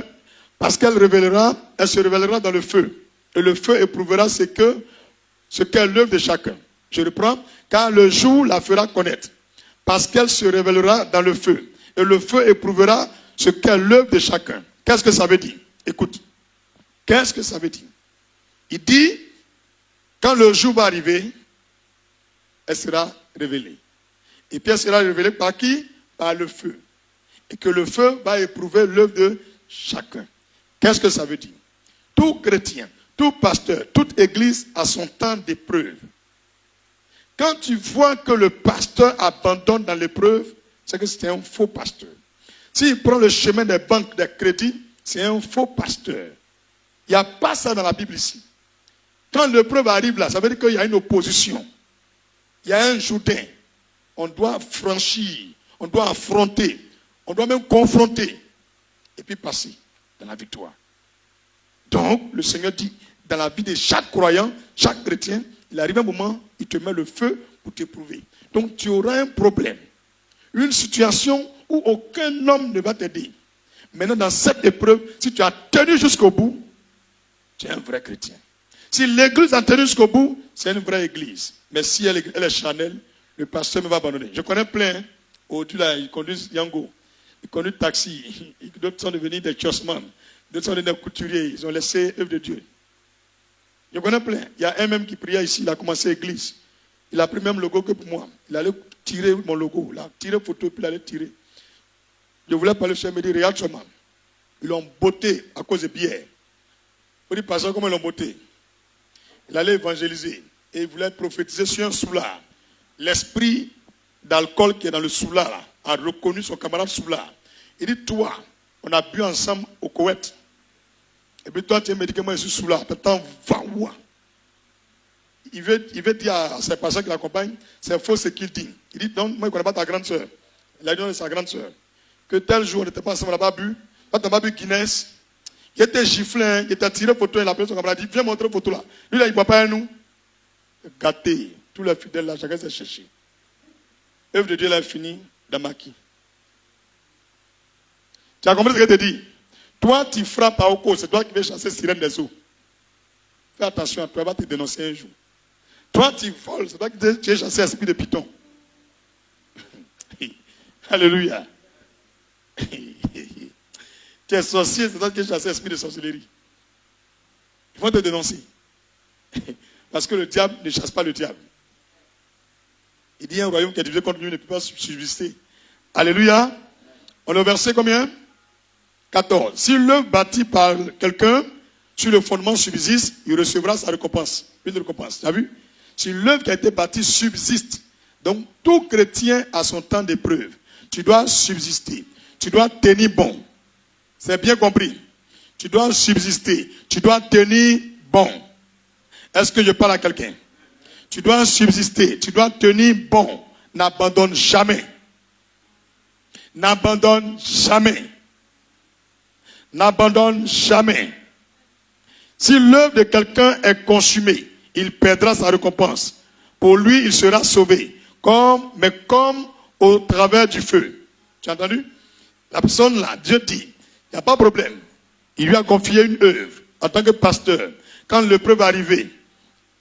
dans le feu. Et le feu éprouvera ce qu'est l'œuvre de chacun. Je reprends. Car le jour la fera connaître, parce qu'elle se révélera dans le feu. Et le feu éprouvera ce qu'est l'œuvre de chacun. Qu'est-ce que ça veut dire? Écoute. Qu'est-ce que ça veut dire? Il dit, quand le jour va arriver, elle sera révélée. Et puis elle sera révélée par qui? Par le feu. Et que le feu va éprouver l'œuvre de chacun. Qu'est-ce que ça veut dire? Tout chrétien, tout pasteur, toute église a son temps d'épreuve. Quand tu vois que le pasteur abandonne dans l'épreuve, c'est que c'est un faux pasteur. S'il prend le chemin des banques, des crédits, c'est un faux pasteur. Il n'y a pas ça dans la Bible ici. Quand l'épreuve arrive là, ça veut dire qu'il y a une opposition. Il y a un Jourdain. On doit franchir, on doit affronter, on doit même confronter. Et puis passer dans la victoire. Donc, le Seigneur dit, dans la vie de chaque croyant, chaque chrétien, il arrive un moment, il te met le feu pour t'éprouver. Donc, tu auras un problème. Une situation où aucun homme ne va t'aider. Maintenant, dans cette épreuve, si tu as tenu jusqu'au bout, tu es un vrai chrétien. Si l'église a tenu jusqu'au bout, c'est une vraie église. Mais si elle est charnelle, le pasteur me va abandonner. Je connais plein. Aujourd'hui, là, ils conduisent Yango. Ils conduisent taxi. D'autres sont devenus des chosman. D'autres sont devenus des couturiers. Ils ont laissé l'œuvre de Dieu. Je connais plein. Il y a un même qui priait ici. Il a commencé l'église. Il a pris le même logo que pour moi. Il allait tirer mon logo. Il a tiré photo, puis il allait tirer. Je voulais parler sur me dit, regarde ce man. Ils l'ont botté à cause de bière. Il dit, pasteur, comment ils l'ont botté? Il allait évangéliser. Et il voulait prophétiser sur un soulard. L'esprit d'alcool qui est dans le soulard là, a reconnu son camarade soulard. Il dit, toi, on a bu ensemble au Koweït. Et puis toi, tu es un médicament ici soulard. T'attends, va où? Il veut dire à ses pasteurs qui l'accompagnent, c'est faux ce qu'il dit. Il dit, non, moi je ne connais pas ta grande soeur. Il a dit, non, c'est sa grande soeur. Que tel jour, on n'était pas ensemble, on n'a pas bu. Quand on n'a pas bu Guinness, il était giflé, hein, il était tiré photo, il a appelé son camarade, il dit, viens montrer photo là. Lui là, il ne voit pas à nous. Gâté. Tous les fidèles là, chacun s'est cherché. L'œuvre de Dieu là est finie dans Maki. Tu as compris ce que je te dis? Toi, tu frappes à Oko, c'est toi qui vas chasser sirène des eaux. Fais attention à toi, elle va te dénoncer un jour. Toi, tu voles, c'est toi qui tu es chassé esprit de python. Alléluia. Tu es sorcier, c'est toi qui es chassé esprit de sorcellerie. Ils vont te dénoncer. Parce que le diable ne chasse pas le diable. Il dit un royaume qui est divisé contre lui ne peut pas subsister. Alléluia. On est au verset combien? 14. Si l'œuvre bâtie par quelqu'un sur le fondement subsiste, il recevra sa récompense. Une récompense. Tu as vu? Si l'œuvre qui a été bâtie subsiste, donc tout chrétien a son temps d'épreuve. Tu dois subsister. Tu dois tenir bon. C'est bien compris. Tu dois subsister. Tu dois tenir bon. Est-ce que je parle à quelqu'un? Tu dois subsister. Tu dois tenir bon. N'abandonne jamais. N'abandonne jamais. N'abandonne jamais. Si l'œuvre de quelqu'un est consumée, il perdra sa récompense. Pour lui, il sera sauvé. Mais comme au travers du feu. Tu as entendu? La personne là, Dieu dit, il n'y a pas de problème. Il lui a confié une œuvre en tant que pasteur. Quand l'épreuve est arrivée,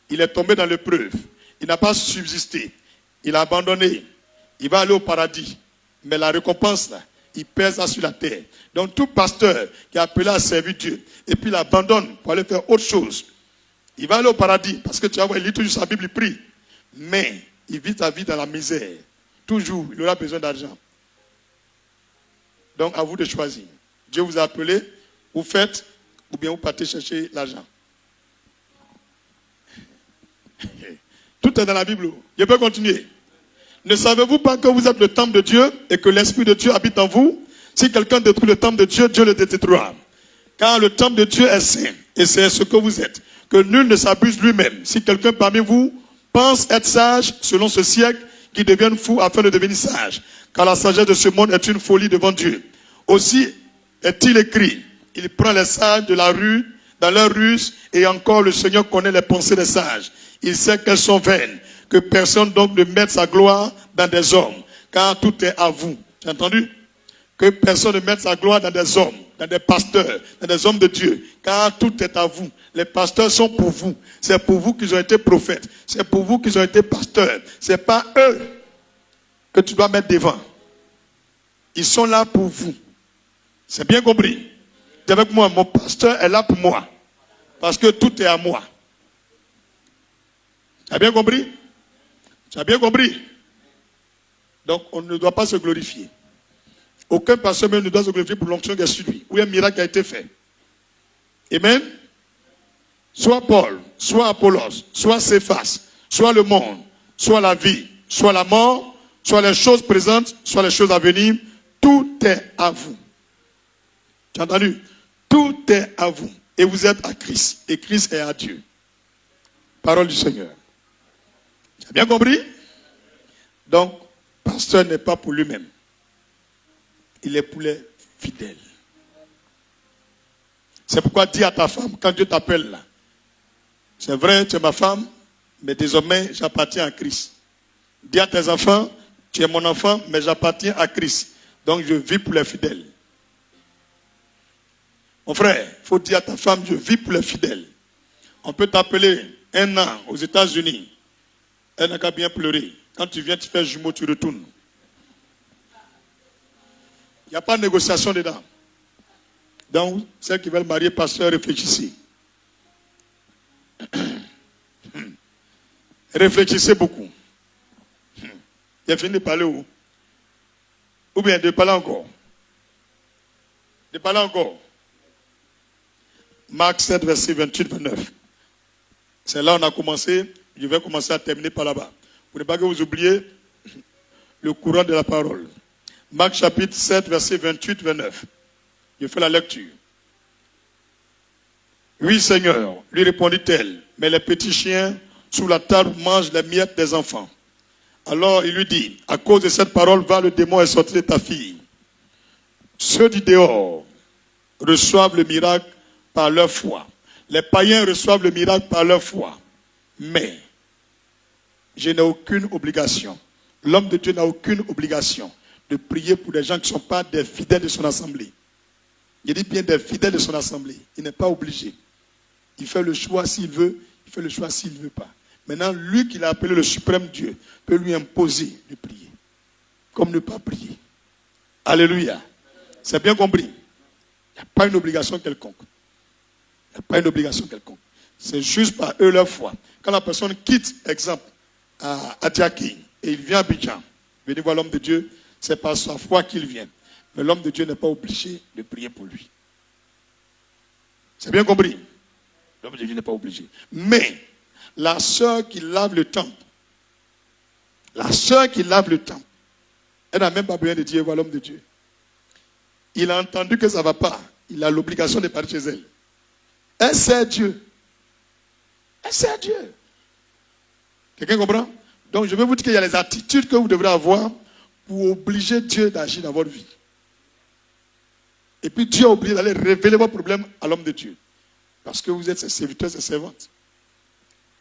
il est tombé dans l'épreuve. Il n'a pas subsisté. Il a abandonné. Il va aller au paradis. Mais la récompense, là, il pèse ça sur la terre. Donc tout pasteur qui est appelé à servir Dieu, et puis il abandonne pour aller faire autre chose, il va aller au paradis. Parce que tu vas voir, il lit toujours sa Bible, il prie. Mais il vit sa vie dans la misère. Toujours, il aura besoin d'argent. Donc à vous de choisir. Dieu vous a appelé, vous faites, ou bien vous partez chercher l'argent. Tout est dans la Bible. Je peux continuer. Ne savez-vous pas que vous êtes le temple de Dieu et que l'Esprit de Dieu habite en vous? Si quelqu'un détruit le temple de Dieu, Dieu le détruira. Car le temple de Dieu est saint, et c'est ce que vous êtes. Que nul ne s'abuse lui-même. Si quelqu'un parmi vous pense être sage selon ce siècle, qu'il devienne fou afin de devenir sage. Car la sagesse de ce monde est une folie devant Dieu. Aussi est-il écrit, il prend les sages de la rue, dans leur ruse, et encore le Seigneur connaît les pensées des sages. Il sait qu'elles sont vaines. Que personne donc ne mette sa gloire dans des hommes, car tout est à vous. Tu as entendu? Que personne ne mette sa gloire dans des hommes, dans des pasteurs, dans des hommes de Dieu, car tout est à vous. Les pasteurs sont pour vous. C'est pour vous qu'ils ont été prophètes. C'est pour vous qu'ils ont été pasteurs. C'est pas eux que tu dois mettre devant. Ils sont là pour vous. C'est bien compris. Dis avec moi, mon pasteur est là pour moi. Parce que tout est à moi. Tu as bien compris? Tu as bien compris? Donc, on ne doit pas se glorifier. Aucun pasteur même ne doit se glorifier pour l'onction qui est sur lui, où un miracle a été fait. Amen? Soit Paul, soit Apollos, soit Céphas, soit le monde, soit la vie, soit la mort, soit les choses présentes, soit les choses à venir, tout est à vous. Tu as entendu? Tout est à vous. Et vous êtes à Christ. Et Christ est à Dieu. Parole du Seigneur. Tu as bien compris? Donc, pasteur n'est pas pour lui-même. Il est pour les fidèles. C'est pourquoi dis à ta femme, quand Dieu t'appelle là, c'est vrai, tu es ma femme, mais désormais, j'appartiens à Christ. Dis à tes enfants, tu es mon enfant, mais j'appartiens à Christ. Donc, je vis pour les fidèles. Mon frère, il faut dire à ta femme, je vis pour les fidèles. On peut t'appeler un an aux États-Unis. Elle n'a qu'à bien pleurer. Quand tu viens, tu fais jumeau, tu retournes. Il n'y a pas de négociation dedans. Donc, celles qui veulent marier, pasteur, réfléchissez. Réfléchissez beaucoup. Il a fini de parler où? Ou bien de parler encore? De parler encore. Marc 7, verset 28-29. C'est là où on a commencé. Je vais commencer à terminer par là-bas. Pour ne pas que vous oubliez le courant de la parole. Marc chapitre 7, verset 28-29. Je fais la lecture. Oui, Seigneur, lui répondit-elle, mais les petits chiens sous la table mangent les miettes des enfants. Alors il lui dit, à cause de cette parole, va, le démon est sorti de ta fille. Ceux du dehors reçoivent le miracle par leur foi. Les païens reçoivent le miracle par leur foi. Mais je n'ai aucune obligation. L'homme de Dieu n'a aucune obligation de prier pour des gens qui ne sont pas des fidèles de son assemblée. Il dit bien des fidèles de son assemblée. Il n'est pas obligé. Il fait le choix s'il veut, il fait le choix s'il ne veut pas. Maintenant, lui qui l'a appelé le suprême Dieu peut lui imposer de prier. Comme ne pas prier. Alléluia. C'est bien compris. Il n'y a pas une obligation quelconque. Il n'y a pas une obligation quelconque. C'est juste par eux leur foi. Quand la personne quitte, exemple, à Diaki, et il vient à Abidjan, venez voir l'homme de Dieu, c'est par sa foi qu'il vient. Mais l'homme de Dieu n'est pas obligé de prier pour lui. C'est bien compris? L'homme de Dieu n'est pas obligé. Mais, la sœur qui lave le temple, elle n'a même pas besoin de dire, voilà l'homme de Dieu. Il a entendu que ça ne va pas. Il a l'obligation de partir chez elle. Elle sert Dieu. Elle sert Dieu. Quelqu'un comprend? Donc je vais vous dire qu'il y a les attitudes que vous devrez avoir pour obliger Dieu d'agir dans votre vie. Et puis Dieu a oublié d'aller révéler vos problèmes à l'homme de Dieu. Parce que vous êtes ses serviteurs, ses servantes.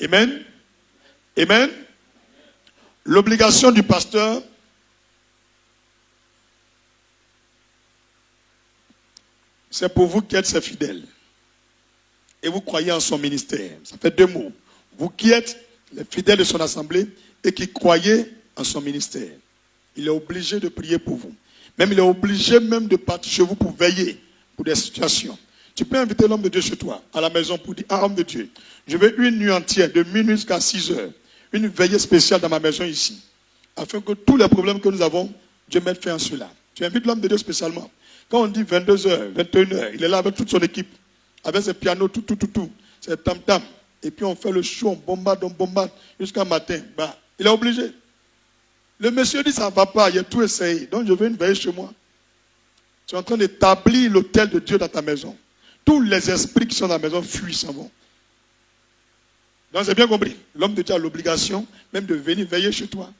Amen. Amen. L'obligation du pasteur, c'est pour vous qui êtes ses fidèles. Et vous croyez en son ministère. Ça fait deux mots. Vous qui êtes les fidèles de son assemblée et qui croyez en son ministère. Il est obligé de prier pour vous. Même il est obligé même de partir chez vous pour veiller pour des situations. Tu peux inviter l'homme de Dieu chez toi, à la maison, pour dire, ah, homme de Dieu, je veux une nuit entière, de minuit jusqu'à 6 heures, une veillée spéciale dans ma maison ici, afin que tous les problèmes que nous avons, Dieu mette fin à cela. Tu invites l'homme de Dieu spécialement. Quand on dit 22 heures, 21 heures, il est là avec toute son équipe, avec ses pianos, tout, ses tam-tam. Et puis on fait le show, on bombarde, jusqu'à matin. Bah, il est obligé. Le monsieur dit, ça ne va pas, il a tout essayé. Donc je vais veiller chez moi. Tu es en train d'établir l'autel de Dieu dans ta maison. Tous les esprits qui sont dans la maison fuient, s'en vont. Donc c'est bien compris. L'homme de Dieu a l'obligation même de venir veiller chez toi.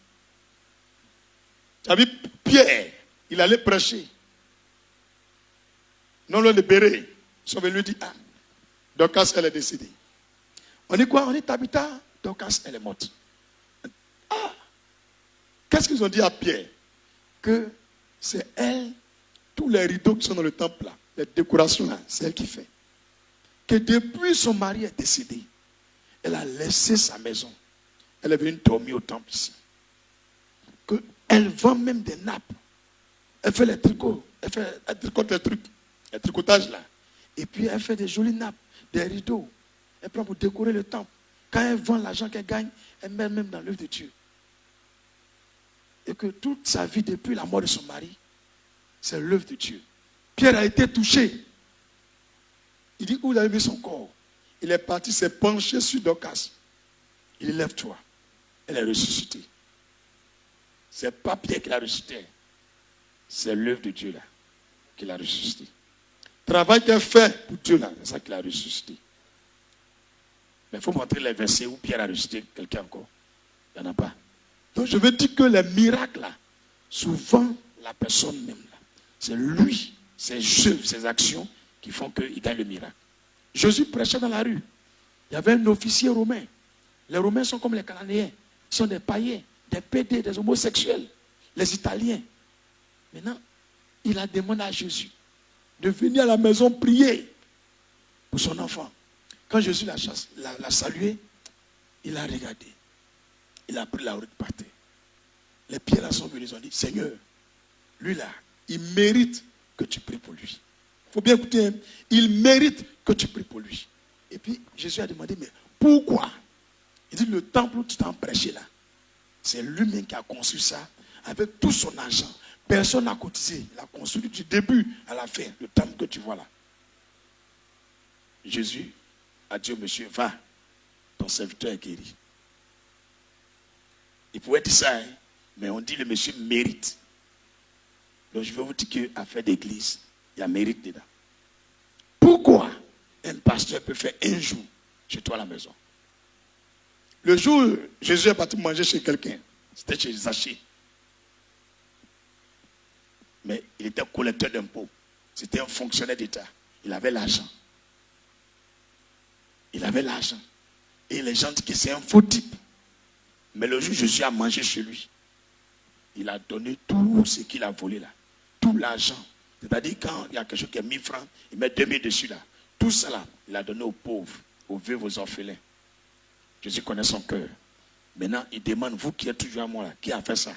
Tu as vu Pierre, il allait prêcher. Non, le libéré. Ils sont venus lui dire, ah, Dorcas, elle est décédée. On dit quoi? On dit Tabitha, Dorcas, elle est morte. Ah! Qu'est-ce qu'ils ont dit à Pierre? Que c'est elle, tous les rideaux qui sont dans le temple là, les décorations là, c'est elle qui fait. Que depuis son mari est décédé, elle a laissé sa maison. Elle est venue dormir au temple ici. Elle vend même des nappes. Elle fait les tricots. Elle tricote les trucs. Les tricotages là. Et puis elle fait des jolies nappes, des rideaux. Elle prend pour décorer le temple. Quand elle vend l'argent qu'elle gagne, elle met même dans l'œuvre de Dieu. Et que toute sa vie, depuis la mort de son mari, c'est l'œuvre de Dieu. Pierre a été touché. Il dit, où vous avez mis son corps? Il est parti, s'est penché sur Dorcas. Il dit, lève-toi. Elle est ressuscitée. Ce n'est pas Pierre qui l'a ressuscité. C'est l'œuvre de Dieu là qui l'a ressuscité. Travail qu'elle fait pour Dieu là, c'est ça qui l'a ressuscité. Mais il faut montrer les versets où Pierre a ressuscité quelqu'un encore. Il n'y en a pas. Donc je veux dire que les miracles là, souvent la personne même là, c'est lui, ses œuvres, ses actions qui font qu'il gagne le miracle. Jésus prêchait dans la rue. Il y avait un officier romain. Les Romains sont comme les Cananéens. Ils sont des païens, des pédés, des homosexuels. Les Italiens. Maintenant, il a demandé à Jésus de venir à la maison prier pour son enfant. Quand Jésus l'a salué, il a regardé. Il a pris la route par terre. Les pierres là sont venus, ils ont dit, Seigneur, lui là, il mérite que tu pries pour lui. Il faut bien écouter, hein? Il mérite que tu pries pour lui. Et puis Jésus a demandé, mais pourquoi? Il dit, le temple où tu t'en prêché là, c'est lui-même qui a construit ça avec tout son argent. Personne n'a cotisé. Il a construit du début à la fin, le temple que tu vois là. Jésus a dit au monsieur, va, ton serviteur est guéri. Il pouvait dire ça, hein, mais on dit le monsieur mérite. Donc je vais vous dire qu'à faire d'église, il y a mérite dedans. Pourquoi un pasteur peut faire un jour chez toi à la maison? Le jour où Jésus est parti manger chez quelqu'un, c'était chez Zachée. Mais il était collecteur d'impôts. C'était un fonctionnaire d'État. Il avait l'argent. Il avait l'argent. Et les gens disent que c'est un faux type. Mais le jour où Jésus a mangé chez lui, il a donné tout ce qu'il a volé là. Tout l'argent. C'est-à-dire quand il y a quelque chose qui est 1000 francs, il met 2000 dessus là. Tout ça là, il a donné aux pauvres, aux veuves, aux orphelins. Jésus connaît son cœur. Maintenant, il demande, vous qui êtes toujours à moi là, qui a fait ça?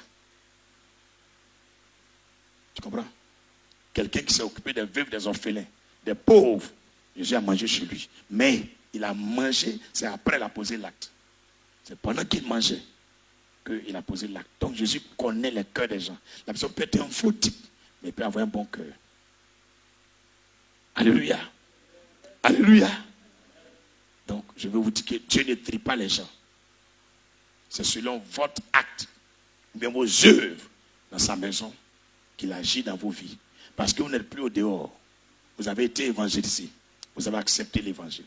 Tu comprends? Quelqu'un qui s'est occupé des veuves, des orphelins, des pauvres. Jésus a mangé chez lui. Mais il a mangé, c'est après il a posé l'acte. C'est pendant qu'il mangeait qu'il a posé l'acte. Donc Jésus connaît les cœurs des gens. La personne peut être un faux type, mais il peut avoir un bon cœur. Alléluia. Alléluia. Donc je veux vous dire que Dieu ne trie pas les gens. C'est selon votre acte, ou bien vos œuvres dans sa maison, qu'il agit dans vos vies. Parce que vous n'êtes plus au dehors. Vous avez été évangélisé. Vous avez accepté l'évangile.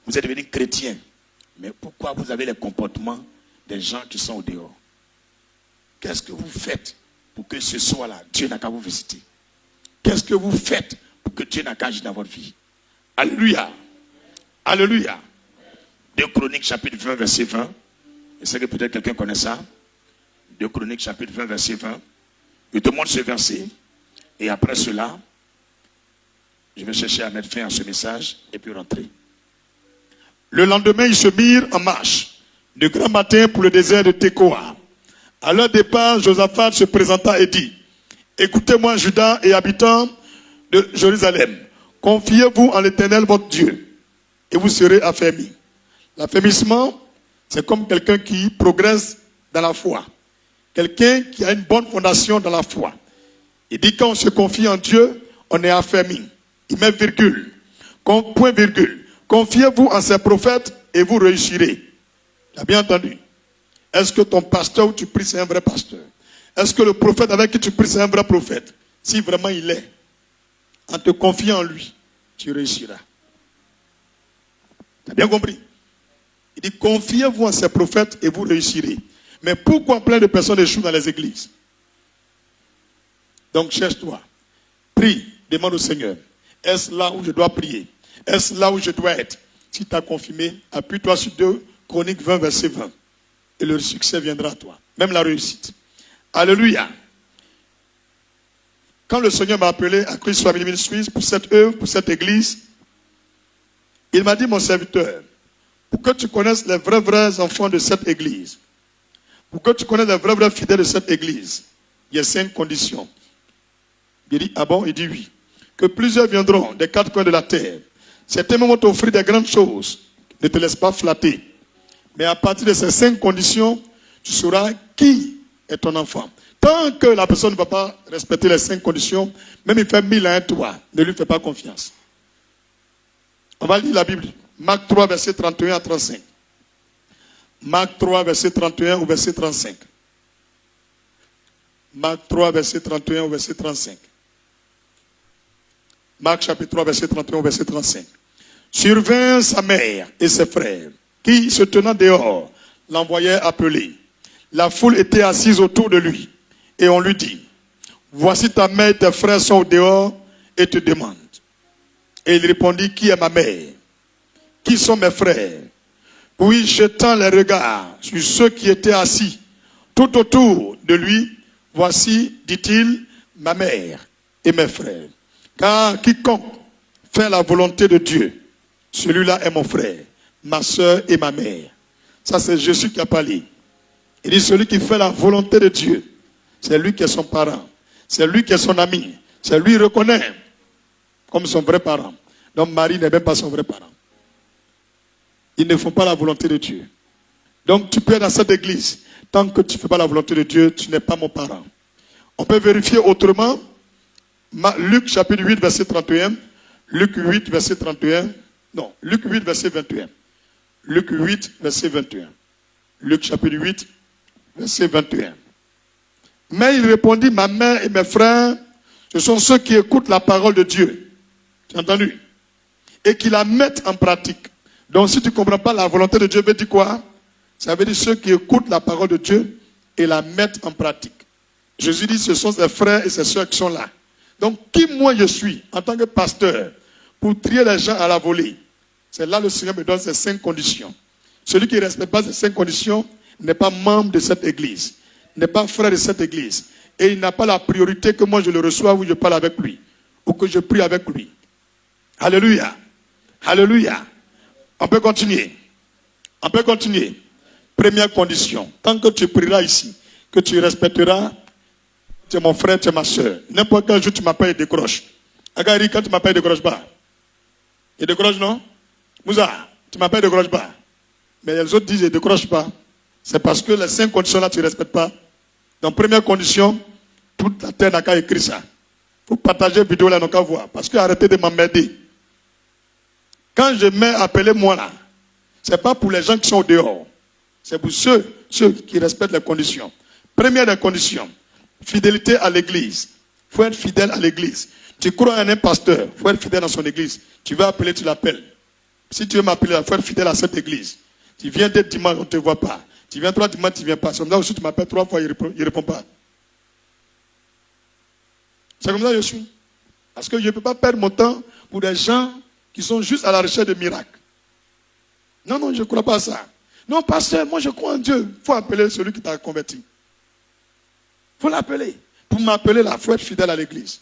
Vous êtes devenu chrétien. Mais pourquoi vous avez les comportements des gens qui sont au dehors? Qu'est-ce que vous faites pour que ce soir-là, Dieu n'a qu'à vous visiter? Qu'est-ce que vous faites pour que Dieu n'a qu'à agir dans votre vie? Alléluia. Alléluia. 2 Chroniques chapitre 20 verset 20. Je sais que peut-être quelqu'un connaît ça. 2 Chroniques chapitre 20 verset 20. Je te montre ce verset. Et après cela, je vais chercher à mettre fin à ce message et puis rentrer. Le lendemain, ils se mirent en marche de grand matin pour le désert de Tekoa. À leur départ, Josaphat se présenta et dit, écoutez-moi, Juda et habitants de Jérusalem, confiez-vous en l'Éternel votre Dieu et vous serez affermis. L'affermissement, c'est comme quelqu'un qui progresse dans la foi. Quelqu'un qui a une bonne fondation dans la foi. Il dit quand on se confie en Dieu, on est affermi. Il met virgule. Point virgule. Confiez-vous en ses prophètes et vous réussirez. Tu as bien entendu? Est-ce que ton pasteur où tu pries, c'est un vrai pasteur? Est-ce que le prophète avec qui tu pries, c'est un vrai prophète? Si vraiment il est, en te confiant en lui, tu réussiras. Tu as bien compris? Il dit, confiez-vous en ces prophètes et vous réussirez. Mais pourquoi plein de personnes échouent dans les églises? Donc cherche-toi. Prie, demande au Seigneur. Est-ce là où je dois prier? Est-ce là où je dois être? Si tu as confirmé, appuie-toi sur 2 Chroniques 20, verset 20. Et le succès viendra à toi. Même la réussite. Alléluia. Quand le Seigneur m'a appelé à Christ Family Ministries pour cette œuvre, pour cette église, il m'a dit, mon serviteur, pour que tu connaisses les vrais enfants de cette église, pour que tu connaisses les vrais fidèles de cette église, il y a 5 conditions. Il dit, ah bon? Il dit oui. Que plusieurs viendront des 4 coins de la terre. Certains vont t'offrir des grandes choses. Ne te laisse pas flatter. Mais à partir de ces 5 conditions, tu sauras qui est ton enfant. Tant que la personne ne va pas respecter les 5 conditions, même il fait 1000 à un toit, ne lui fais pas confiance. On va lire la Bible. Marc 3, verset 31 à 35. Marc 3, verset 31 ou verset 35. Marc 3, verset 31 ou verset 35. Marc chapitre 3, verset 31 au verset 35. Survint sa mère et ses frères, qui, se tenant dehors, l'envoyaient appeler. La foule était assise autour de lui, et on lui dit, voici ta mère et tes frères sont au dehors et te demandent. Et il répondit, qui est ma mère? Qui sont mes frères? Puis, jetant les regards sur ceux qui étaient assis tout autour de lui, voici, dit-il, ma mère et mes frères. Car quiconque fait la volonté de Dieu, celui-là est mon frère, ma soeur et ma mère. Ça, c'est Jésus qui a parlé. Il dit, celui qui fait la volonté de Dieu, c'est lui qui est son parent. C'est lui qui est son ami. C'est lui qui reconnaît comme son vrai parent. Donc Marie n'est même pas son vrai parent. Ils ne font pas la volonté de Dieu. Donc tu peux être dans cette église. Tant que tu ne fais pas la volonté de Dieu, tu n'es pas mon parent. On peut vérifier autrement. Luc chapitre 8, verset 31. Luc 8, verset 31. Non, Luc 8, verset 21. Luc 8, verset 21. Luc chapitre 8, verset 21. Mais il répondit, ma mère et mes frères, ce sont ceux qui écoutent la parole de Dieu. Tu as entendu? Et qui la mettent en pratique. Donc si tu ne comprends pas la volonté de Dieu, veut dire quoi? Ça veut dire ceux qui écoutent la parole de Dieu et la mettent en pratique. Jésus dit, ce sont ses frères et ses soeurs qui sont là. Donc qui moi je suis en tant que pasteur pour trier les gens à la volée? C'est là le Seigneur me donne ces 5 conditions. Celui qui ne respecte pas ces 5 conditions n'est pas membre de cette église, n'est pas frère de cette église. Et il n'a pas la priorité que moi je le reçois ou je parle avec lui, ou que je prie avec lui. Alléluia. Alléluia. On peut continuer. On peut continuer. Première condition. Tant que tu prieras ici, que tu respecteras, tu es mon frère, tu es ma soeur. N'importe quel jour tu m'appelles et décroche. Agari, quand tu m'appelles, décroche pas. Il décroche, non? Moussa, tu m'appelles, décroche pas. Mais les autres disent, je ne décroche pas. C'est parce que les 5 conditions-là, tu ne respectes pas. Donc, première condition, toute la terre n'a qu'à écrire ça. Pour partager la vidéo là, n'a qu'à voir. Parce que arrêtez de m'emmerder. Quand je mets appelez-moi là, ce n'est pas pour les gens qui sont au dehors. C'est pour ceux qui respectent les conditions. Première des conditions, fidélité à l'église. Il faut être fidèle à l'église. Tu crois en un pasteur, il faut être fidèle dans son église. Tu veux appeler, tu l'appelles. Si tu veux m'appeler, il faut être fidèle à cette église. Tu viens dès dimanche, on ne te voit pas. Tu viens 3 dimanches, tu ne viens pas. C'est comme ça aussi, tu m'appelles 3 fois, il ne répond pas. C'est comme ça que je suis. Parce que je ne peux pas perdre mon temps pour des gens qui sont juste à la recherche de miracles. Non, non, je ne crois pas à ça. Non, pasteur, moi je crois en Dieu. Il faut appeler celui qui t'a converti. Il faut l'appeler. Pour m'appeler là, il faut être fidèle à l'église.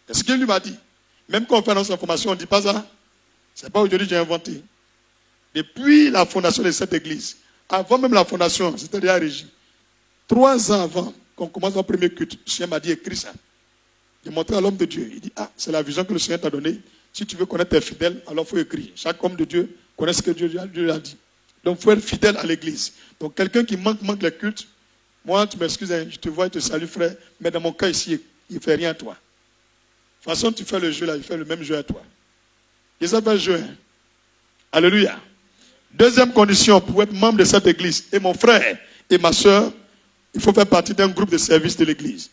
C'est ce qu'il lui m'a dit. Même quand on fait notre information, on ne dit pas ça. Ce n'est pas aujourd'hui que j'ai inventé. Depuis la fondation de cette église, avant même la fondation, c'était déjà régi. 3 ans avant qu'on commence notre premier culte, le Seigneur m'a dit, écris ça. J'ai montré à l'homme de Dieu. Il dit, ah, c'est la vision que le Seigneur t'a donnée. Si tu veux connaître tes fidèles, alors il faut écrire. Chaque homme de Dieu connaît ce que Dieu lui a dit. Donc il faut être fidèle à l'église. Donc quelqu'un qui manque les cultes, moi, tu m'excuses, je te vois, je te salue, frère, mais dans mon cas ici, il ne fait rien à toi. De toute façon, tu fais le jeu là, il fait le même jeu à toi. Et ça fait jeu. Hein? Alléluia. Deuxième condition pour être membre de cette église, et mon frère et ma soeur, Il faut faire partie d'un groupe de service de l'église.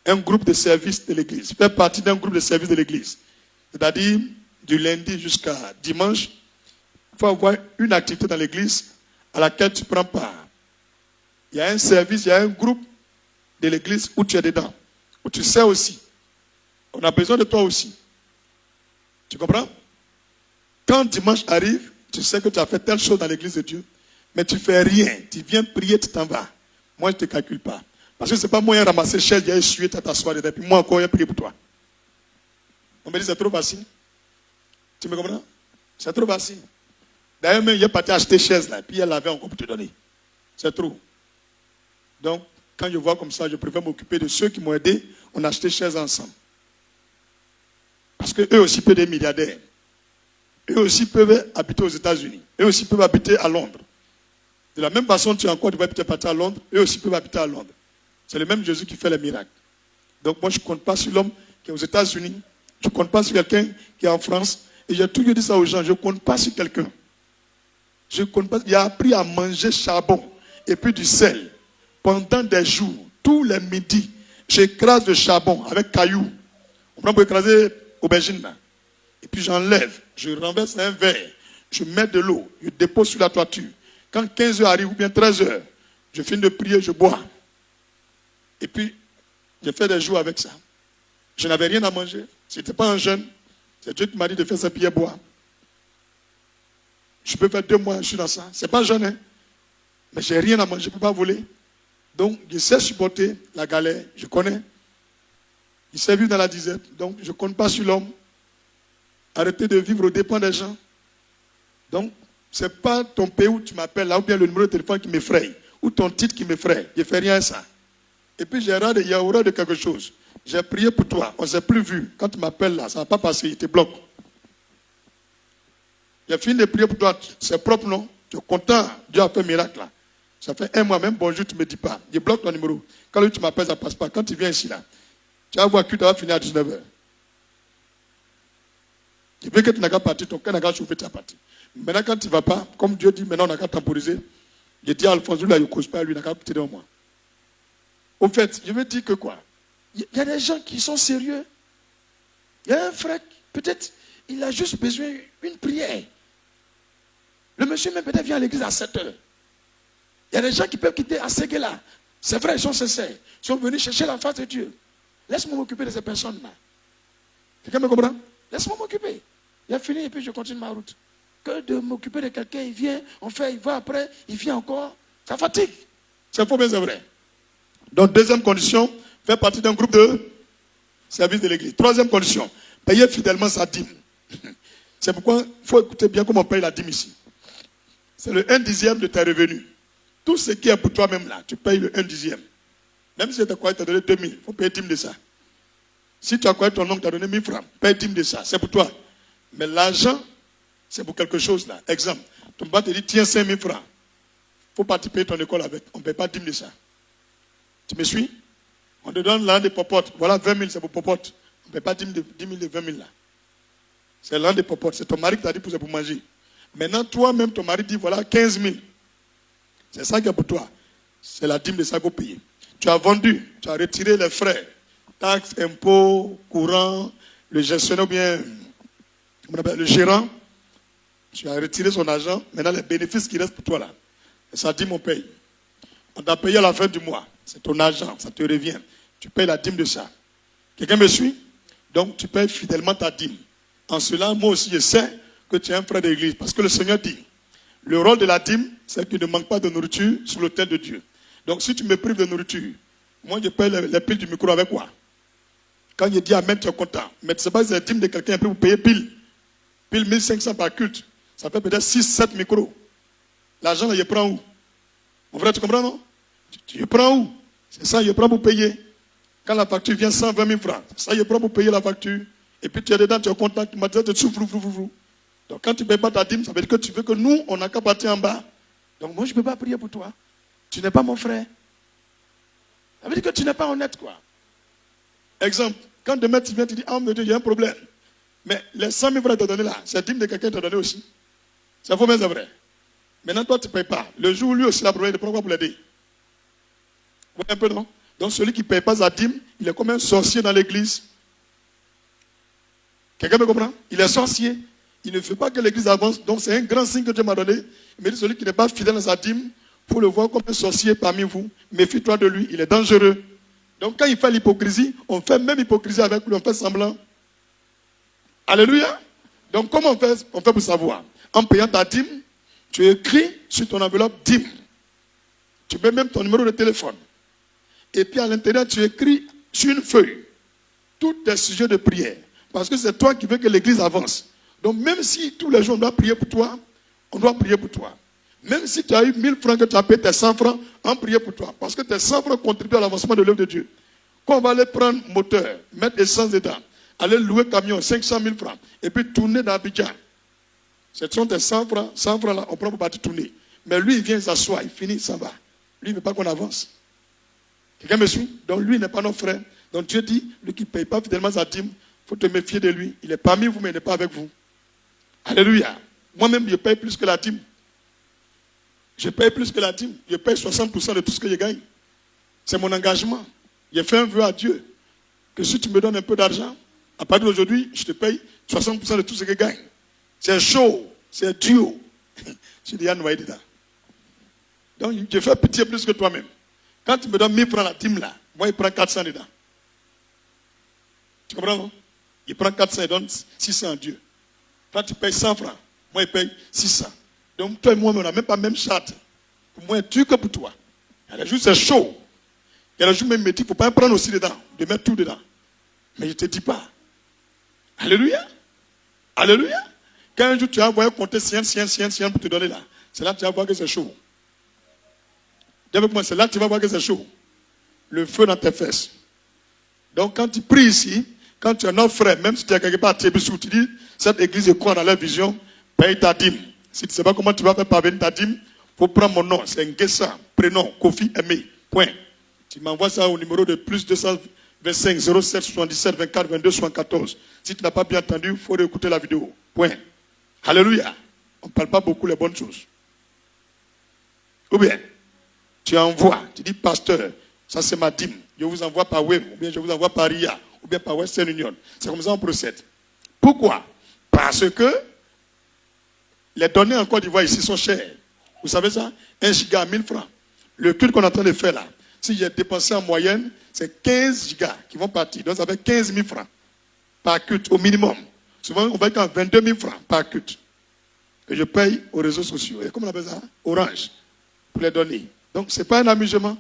Un groupe de service de l'église. Faire partie d'un groupe de service de l'église. C'est-à-dire, du lundi jusqu'à dimanche, il faut avoir une activité dans l'église à laquelle tu prends part. Il y a un service, il y a un groupe de l'église où tu es dedans, où tu sais aussi. On a besoin de toi aussi. Tu comprends? Quand dimanche arrive, tu sais que tu as fait telle chose dans l'église de Dieu, mais tu ne fais rien. Tu viens prier, tu t'en vas. Moi, je ne te calcule pas. Parce que ce n'est pas moi qui ai ramassé chaise, j'ai essuyé, tu as t'asseoir dedans, puis moi encore, j'ai prié pour toi. On me dit, c'est trop facile. Tu me comprends? C'est trop facile. D'ailleurs, même, il est parti acheter chaise là, puis elle avait encore pour te donner. C'est trop. Donc, quand je vois comme ça, je préfère m'occuper de ceux qui m'ont aidé. On a acheté chaise ensemble. Parce qu'eux aussi peuvent être milliardaires. Eux aussi peuvent habiter aux États-Unis. Eux aussi peuvent habiter à Londres. De la même façon, tu es encore peut partir à Londres. Eux aussi peuvent habiter à Londres. C'est le même Jésus qui fait les miracles. Donc moi, je ne compte pas sur l'homme qui est aux États-Unis. Je ne compte pas sur quelqu'un qui est en France. Et j'ai toujours dit ça aux gens. Je ne compte pas sur quelqu'un. Je ne compte pas. Il a appris à manger charbon et puis du sel. Pendant des jours, tous les midis, j'écrase le charbon avec cailloux. On prend pour écraser aubergine là. Et puis j'enlève, je renverse un verre, je mets de l'eau, je dépose sur la toiture. Quand 15 heures arrive ou bien 13 heures, je finis de prier, je bois. Et puis, je fais des jours avec ça. Je n'avais rien à manger. Ce n'était pas un jeûne. C'est Dieu qui m'a dit de faire ça, puis boire. Je peux faire 2 mois, je suis dans ça. Ce n'est pas un jeûne, hein. Mais je n'ai rien à manger, je ne peux pas voler. Donc, je sais supporter la galère, je connais. Je sais vivre dans la disette, donc je ne compte pas sur l'homme. Arrêtez de vivre aux dépens des gens. Donc, ce n'est pas ton pays où tu m'appelles là, ou bien le numéro de téléphone qui m'effraie, ou ton titre qui m'effraie. Je ne fais rien à ça. Et puis, il y a horreur de quelque chose. J'ai prié pour toi, on ne s'est plus vu. Quand tu m'appelles là, ça ne va pas passer, il te bloque. J'ai fini de prier pour toi, c'est propre, non? Tu es content, Dieu a fait un miracle là. Ça fait 1 mois, même bonjour, tu ne me dis pas. Je bloque ton numéro. Quand tu m'appelles, ça ne passe pas. Quand tu viens ici là, tu vas voir que tu vas finir à 19h. Tu veux que tu n'as qu'à partir, ton cœur n'a qu'à chauffer, tu as parti. Maintenant, quand tu ne vas pas, comme Dieu dit, maintenant on n'a qu'à temporiser. Je dis à Alphonse, là, il ne cause pas, lui, il n'a qu'à quitter dans moi. Au fait, je veux dire que quoi? Il y a des gens qui sont sérieux. Il y a un frère, peut-être, il a juste besoin d'une prière. Le monsieur même peut-être vient à l'église à 7h. Il y a des gens qui peuvent quitter à Séguéla. C'est vrai, ils sont sincères. Ils sont venus chercher la face de Dieu. Laisse-moi m'occuper de ces personnes-là. Quelqu'un me comprend? Laisse-moi m'occuper. Il a fini et puis je continue ma route. Que de m'occuper de quelqu'un, il vient, on fait, il va après, il vient encore. Ça fatigue. C'est faux, mais c'est vrai. Donc, deuxième condition, faire partie d'un groupe de service de l'église. Troisième condition, payer fidèlement sa dîme. C'est pourquoi il faut écouter bien comment on paye la dîme ici. C'est le 1/10 de tes revenus. Tout ce qui est pour toi-même là, tu payes le 1/10. Même si tu as quoi, tu as donné 2000, il faut payer 10 de ça. Si tu as quoi, ton oncle t'a donné 1000 francs, paye 10 de ça, c'est pour toi. Mais l'argent, c'est pour quelque chose là. Exemple, ton père te dit, tiens 5000 francs. Il ne faut pas te payer ton école avec. On ne paye pas 10 de ça. Tu me suis? On te donne l'an des popotes. Voilà 20 000, c'est pour popotes. On ne paye pas 10 000 de 20 000 là. C'est l'an des popotes. C'est ton mari qui t'a dit c'est pour manger. Maintenant, toi-même, ton mari dit, voilà 15 000. C'est ça qui est pour toi. C'est la dîme de ça qu'il faut payer. Tu as vendu, tu as retiré les frais, taxes, impôts, courants, le gestionnaire ou bien le gérant. Tu as retiré son argent. Maintenant, les bénéfices qui restent pour toi là, ça dîme on paye. On t'a payé à la fin du mois. C'est ton argent, ça te revient. Tu payes la dîme de ça. Quelqu'un me suit? Donc, tu payes fidèlement ta dîme. En cela, moi aussi, je sais que tu es un frère d'église. Parce que le Seigneur dit, le rôle de la dîme, c'est qu'il ne manque pas de nourriture sur l'autel de Dieu. Donc, si tu me prives de nourriture, moi, je paye les piles du micro avec quoi? Quand je dis Amen, tu es content. Mais ce n'est pas la dîme de quelqu'un, après vous payez pile. Pile 1500 par culte. Ça fait peut-être 6-7 micros. L'argent, là, il prend où? Mon frère, tu comprends, non? Tu prends où? C'est ça, il prend pour payer. Quand la facture vient 120 000 francs, c'est ça, il prend pour payer la facture. Et puis tu es dedans, tu es content, tu m'as dit, tu souffres, Donc quand tu ne payes pas ta dîme, ça veut dire que tu veux que nous, on n'a qu'à partir en bas. Donc moi, je ne peux pas prier pour toi. Tu n'es pas mon frère. Ça veut dire que tu n'es pas honnête, quoi. Exemple, quand demain tu viens, tu dis, ah mon Dieu, il y a un problème. Mais les 100 000 francs que tu as donné là, c'est la dîme de quelqu'un qui t'a donné aussi. C'est faux, mais c'est vrai. Maintenant, toi, tu ne payes pas. Le jour où lui aussi, la problème, il prend quoi pour l'aider? Vous voyez un peu, non? Donc celui qui ne paye pas sa dîme, il est comme un sorcier dans l'église. Quelqu'un me comprend? Il est sorcier. Il ne fait pas que l'église avance. Donc c'est un grand signe que Dieu m'a donné. Il me dit, celui qui n'est pas fidèle à sa dîme, il faut le voir comme un sorcier parmi vous. Méfie-toi de lui, il est dangereux. Donc quand il fait l'hypocrisie, on fait même hypocrisie avec lui, on fait semblant. Alléluia. Donc comment on fait pour savoir? En payant ta dîme, tu écris sur ton enveloppe dîme. Tu mets même ton numéro de téléphone. Et puis à l'intérieur, tu écris sur une feuille tous tes sujets de prière. Parce que c'est toi qui veux que l'église avance. Donc même si tous les jours on doit prier pour toi, on doit prier pour toi. Même si tu as eu 1000 francs que tu as payé tes 100 francs, on prie pour toi. Parce que tes 100 francs contribuent à l'avancement de l'œuvre de Dieu. Quand on va aller prendre moteur, mettre essence dedans, aller louer camion, 500 000 francs, et puis tourner dans Abidjan. Ce sont tes 100 francs là, on prend pour partir tourner. Mais lui, il vient s'asseoir, il finit, il s'en va. Lui, il ne veut pas qu'on avance. Quelqu'un me suit? Donc lui, il n'est pas notre frère. Donc Dieu dit, lui qui ne paye pas fidèlement sa dîme, il faut te méfier de lui. Il est parmi vous, mais il n'est pas avec vous. Alléluia. Moi-même, je paye plus que la dîme. Je paye plus que la dîme. Je paye 60% de tout ce que je gagne. C'est mon engagement. J'ai fait un vœu à Dieu que si tu me donnes un peu d'argent, à partir d'aujourd'hui, je te paye 60% de tout ce que je gagne. C'est chaud, c'est dur. Je suis déjà noyé dedans. Donc, je fais pitié plus que toi-même. Quand tu me donnes 1000 francs la dîme là, moi, il prend 400 dedans. Tu comprends, non? Il prend 400 et donne 600 à Dieu. Quand tu payes 100 francs, moi, il paye 600. Donc, toi et moi, on n'a même pas la même charte. Pour moi, tu que pour toi. Il y a des jours, c'est chaud. Il y a des jours, même, il me dit, il ne faut pas prendre aussi dedans, de mettre tout dedans. Mais je ne te dis pas. Alléluia. Alléluia. Quand un jour, tu as envoyé compter sien pour te donner là, c'est là que tu vas voir que c'est chaud. Dis avec moi, c'est là que tu vas voir que c'est chaud. Le feu dans tes fesses. Donc, quand tu pries ici, quand tu es notre frère, même si tu es quelque part à Tébissou, tu dis, cette église est quoi dans la vision, paye ta dîme. Si tu ne sais pas comment tu vas faire parvenir ta dîme, il faut prendre mon nom, c'est Nguessa, prénom, Kofi Aimé, point. Tu m'envoies ça au numéro de plus 225 07 77 24 22 74. Si tu n'as pas bien entendu, il faut écouter la vidéo, point. Alléluia. On ne parle pas beaucoup les bonnes choses. Ou bien, tu envoies, tu dis, pasteur, ça c'est ma dîme, je vous envoie par web, ou bien je vous envoie par RIA, ou bien par Western Union. C'est comme ça qu'on procède. Pourquoi? Parce que les données en Côte d'Ivoire ici sont chères. Vous savez ça? 1 giga à 1000 francs. Le culte qu'on est en train de faire là, si j'ai dépensé en moyenne, c'est 15 gigas qui vont partir. Donc ça fait 15 000 francs par culte au minimum. Souvent, on va être à 22 000 francs par culte que je paye aux réseaux sociaux. Et comment on appelle ça? Orange. Pour les donner. Donc, ce n'est pas un amusement.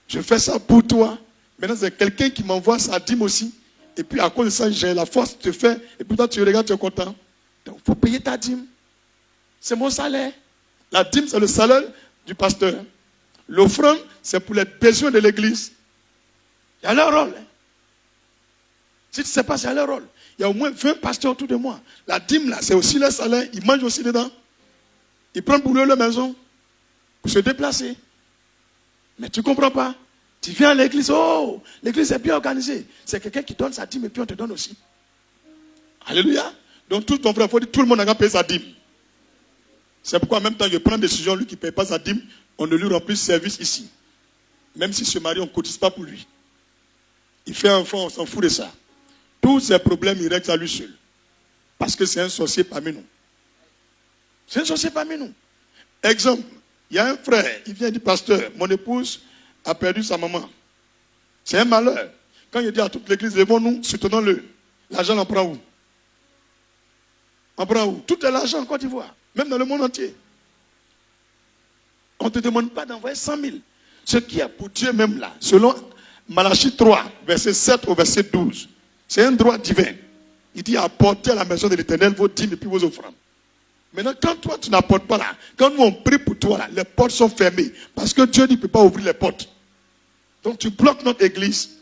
Je fais ça pour toi. Maintenant, c'est quelqu'un qui m'envoie sa dîme aussi. Et puis, à cause de ça, j'ai la force de te faire. Et puis, toi, tu regardes, tu es content. Donc, il faut payer ta dîme. C'est mon salaire. La dîme, c'est le salaire du pasteur. L'offrande, c'est pour les besoins de l'église. Il y a leur rôle. Si tu ne sais pas, c'est leur rôle. Il y a au moins 20 pasteurs autour de moi. La dîme, là, c'est aussi leur salaire. Ils mangent aussi dedans. Ils prennent pour eux leur maison. Pour se déplacer. Mais tu ne comprends pas. Tu viens à l'église, oh, l'église est bien organisée. C'est quelqu'un qui donne sa dîme et puis on te donne aussi. Alléluia. Donc tout ton frère, il faut dire tout le monde a payé sa dîme. C'est pourquoi en même temps, je prends des décisions, lui qui ne paye pas sa dîme, on ne lui rend plus service ici. Même si ce mari, on ne cotise pas pour lui. Il fait un enfant, on s'en fout de ça. Tous ces problèmes, il règle à lui seul. Parce que c'est un sorcier parmi nous. C'est un sorcier parmi nous. Exemple, il y a un frère, il vient du pasteur, mon épouse a perdu sa maman. C'est un malheur. Quand il dit à toute l'église, levons-nous, soutenons-le. L'argent, on prend où? On prend où? Tout est l'argent en Côte d'Ivoire, même dans le monde entier. On ne te demande pas d'envoyer 100 000. Ce qui est pour Dieu même là, selon Malachie 3, verset 7 au verset 12, c'est un droit divin. Il dit apportez à la maison de l'Éternel vos dîmes et puis vos offrandes. Maintenant, quand toi, tu n'apportes pas là, quand nous on prie pour toi là, les portes sont fermées. Parce que Dieu ne peut pas ouvrir les portes. Donc tu bloques notre église,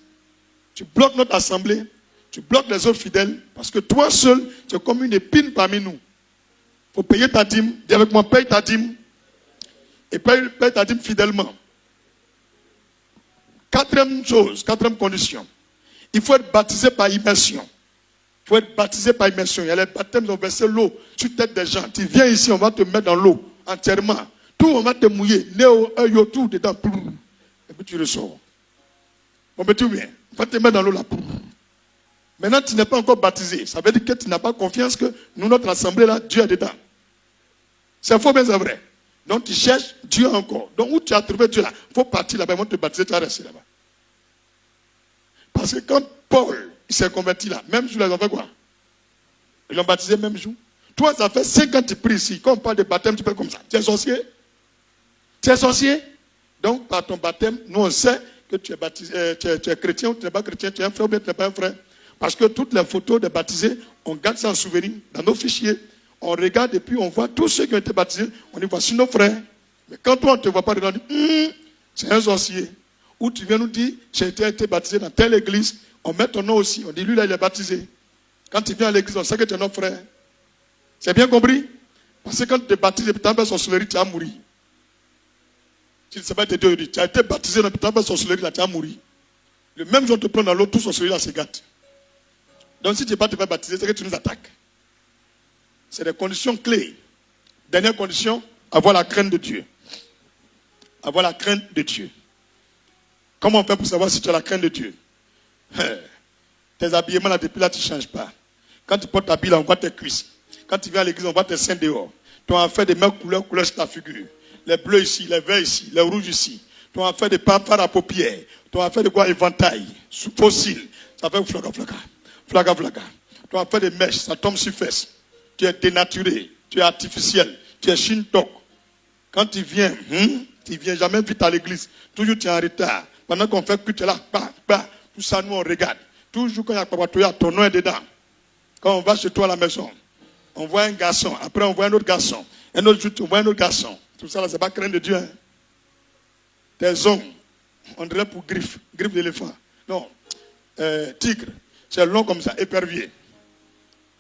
tu bloques notre assemblée, tu bloques les autres fidèles. Parce que toi seul, tu es comme une épine parmi nous. Il faut payer ta dîme. Dis avec moi, paye ta dîme. Et paye ta dîme fidèlement. Quatrième chose, quatrième condition. Il faut être baptisé par immersion. Il faut être baptisé par immersion. Il y a les baptêmes, on verser l'eau sur la tête des gens. Tu viens ici, on va te mettre dans l'eau entièrement. Tout, on va te mouiller. Néo, œil, tout dedans. Et puis tu ressors. Mon petit bien, va te mettre dans l'eau là. Maintenant, tu n'es pas encore baptisé. Ça veut dire que tu n'as pas confiance que nous, notre assemblée là, Dieu est dedans. C'est faux, mais c'est vrai. Donc tu cherches Dieu encore. Donc où tu as trouvé Dieu là, il faut partir là-bas, ils vont te baptiser, tu vas rester là-bas. Parce que quand Paul il s'est converti là, même jour, ils ont fait quoi? Ils l'ont baptisé même jour. Toi, ça fait 5 ans que tu pries ici. Quand on parle de baptême, tu fais comme ça. Tu es sorcier? Tu es sorcier? Donc, par ton baptême, nous on sait que tu es baptisé, tu es chrétien ou tu n'es pas chrétien, tu es un frère ou bien tu n'es pas un frère. Parce que toutes les photos des baptisés, on garde ça en souvenir dans nos fichiers. On regarde et puis on voit tous ceux qui ont été baptisés. On dit voici nos frères. Mais quand toi on ne te voit pas dedans, on dit c'est un sorcier. Ou tu viens nous dire j'ai été baptisé dans telle église. On met ton nom aussi. On dit lui là il est baptisé. Quand tu viens à l'église, on sait que tu es notre frère. C'est bien compris? Parce que quand tu te baptises et puis tu as fait sorcellerie, tu vas mourir. Tu ne sais pas te dire, tu as été baptisé et puis tu as fait sorcellerie, là, tu vas mourir. Le même jour te prend dans l'eau, tout sorcellerie là se gâte. Donc si tu n'es pas te faire baptiser, c'est que tu nous attaques. C'est des conditions clés. Dernière condition, avoir la crainte de Dieu. Avoir la crainte de Dieu. Comment on fait pour savoir si tu as la crainte de Dieu? Tes habillements là, depuis là, tu ne changes pas. Quand tu portes ta bille là, on voit tes cuisses. Quand tu viens à l'église, on voit tes seins dehors. Tu as fait des mêmes couleurs sur ta figure. Les bleus ici, les verts ici, les rouges ici. Tu as fait des fards à paupières. Tu as fait de quoi éventail, fossile. Ça fait flaga flaga. Flaga flaga. Tu as fait des mèches, ça tombe sur fesses. Tu es dénaturé, tu es artificiel, tu es shintok. Quand tu viens jamais vite à l'église. Toujours tu es en retard. Pendant qu'on fait que tu es là, tout ça nous on regarde. Toujours quand il y a Papatoya, ton nom est dedans. Quand on va chez toi à la maison, on voit un garçon, après on voit un autre garçon. Un autre jour, on voit un autre garçon. Tout ça là, c'est pas crainte de Dieu. Hein. Tes ongles, on dirait pour griffe d'éléphant. Non, tigre, c'est long comme ça, épervier.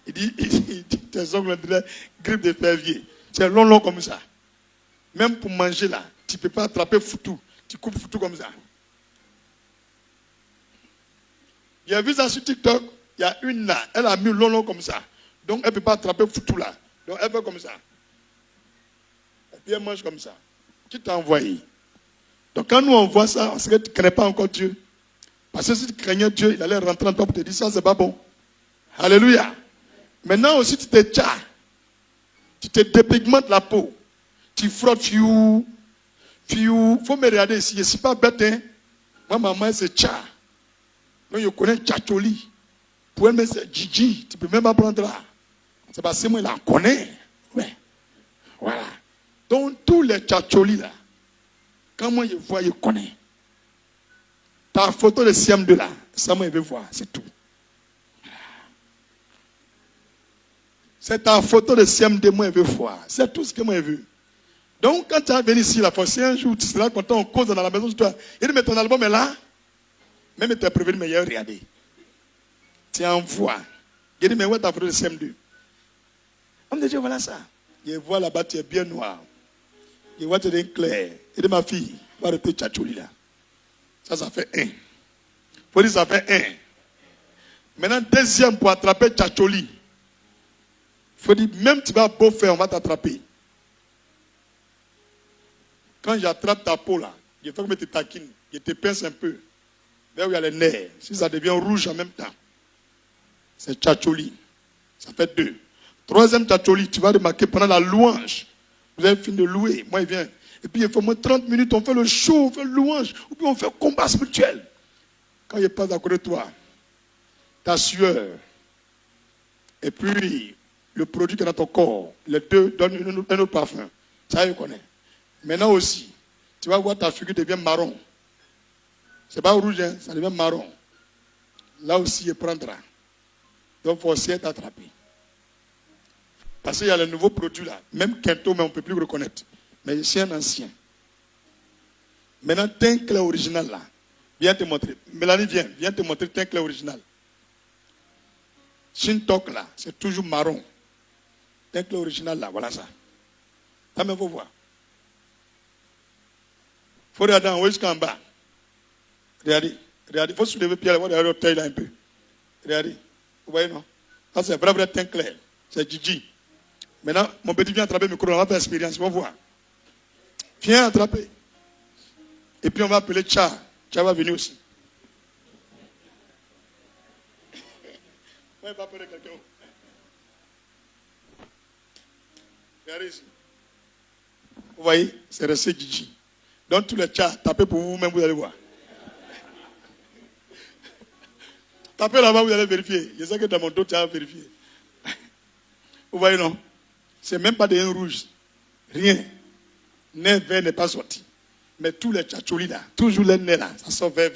Il dit tes ongles, on dirait griffe d'épervier. C'est long comme ça. Même pour manger là, tu ne peux pas attraper foutou. Tu coupes foutou comme ça. J'ai vu ça sur TikTok. Il y a une là, elle a mis long comme ça. Donc elle ne peut pas attraper foutu là. Donc elle fait comme ça. Et puis elle mange comme ça. Qui t'a envoyé? Donc quand nous on voit ça, on sait que tu ne connais pas encore Dieu. Parce que si tu craignais Dieu, il allait rentrer en toi pour te dire ça, c'est pas bon. Alléluia. Maintenant aussi tu te tchas. Tu te dépigmentes la peau. Tu frottes fiou. Faut me regarder ici. Je ne suis pas bête. Hein? Moi, maman, c'est tcha. Donc je connais tchacholi. Pour elle, c'est Gigi. Tu ne peux même pas prendre là. C'est parce que moi, je la connais. Ouais. Voilà. Donc, tous les tchacholis là, quand moi, je vois, je connais. Ta photo de CM2 là, ça, moi, je veux voir. C'est tout. C'est ta photo de CM2, moi, je veux voir. C'est tout ce que moi, je veux. Donc, quand tu vas venir ici, la fois, si un jour, tu seras content, on cause dans la maison de toi. Il dit, mais ton album est là. Même tu es prévenu, mais il y a regardé. Tu envoies. Il dit, mais où est ta photo de CM2? Homme de Dieu, voilà ça. Je vois là-bas, tu es bien noir. Je vois, tu es clair. Il dit, ma fille, va arrêter tchatchouli là. Ça fait 1. Il faut dire, ça fait 1. Maintenant, deuxième, pour attraper tchatchouli. Il faut dire, même tu vas beau faire, on va t'attraper. Quand j'attrape ta peau là, je fais comme tu taquines, je te pince un peu. Là où il y a les nerfs, si ça devient rouge en même temps, c'est tchatcholi. Ça fait 2. Troisième tchatcholi, tu vas remarquer pendant la louange. Vous avez fini de louer, moi il vient. Et puis il faut moins 30 minutes, on fait le show, on fait le louange, ou puis on fait combat spirituel. Quand il passe à côté de toi, ta sueur, et puis le produit qui est dans ton corps, les deux donnent un autre parfum. Ça, je connais. Maintenant aussi, tu vas voir ta figure devient marron. C'est pas rouge, hein, ça devient marron. Là aussi, il prendra. Donc, il faut aussi être attrapé. Parce qu'il y a les nouveaux produits là. Même Kento, mais on ne peut plus le reconnaître. Mais c'est un ancien. Maintenant, teint clair original là. Viens te montrer. Mélanie, viens te montrer teint clair original. Shintok là, c'est toujours marron. Teint clair original là, voilà ça. Ça me faut voir. Il faut regarder en haut jusqu'en bas. Regardez. Il faut soulever le pied, regarder le taille là un peu. Regardez. Vous voyez, non? Ça, c'est vrai teint clair. C'est Gigi. Maintenant, mon petit, viens attraper le micro, on va faire l'expérience. On va voir. Viens attraper. Et puis on va appeler Tcha. Tcha va venir aussi. Ouais, il va appeler quelqu'un. Regardez ici. Vous voyez, c'est resté Gigi. Donc tous les Tchas, tapez pour vous-même, vous allez voir. Tapez là-bas, vous allez vérifier. Je sais que dans mon dos, tu as vérifié. Vous voyez, non? C'est même pas des nez rouges. Rien. Nez vert n'est pas sorti. Mais tous les tchatcholis là, toujours les nez là, ça sort vert.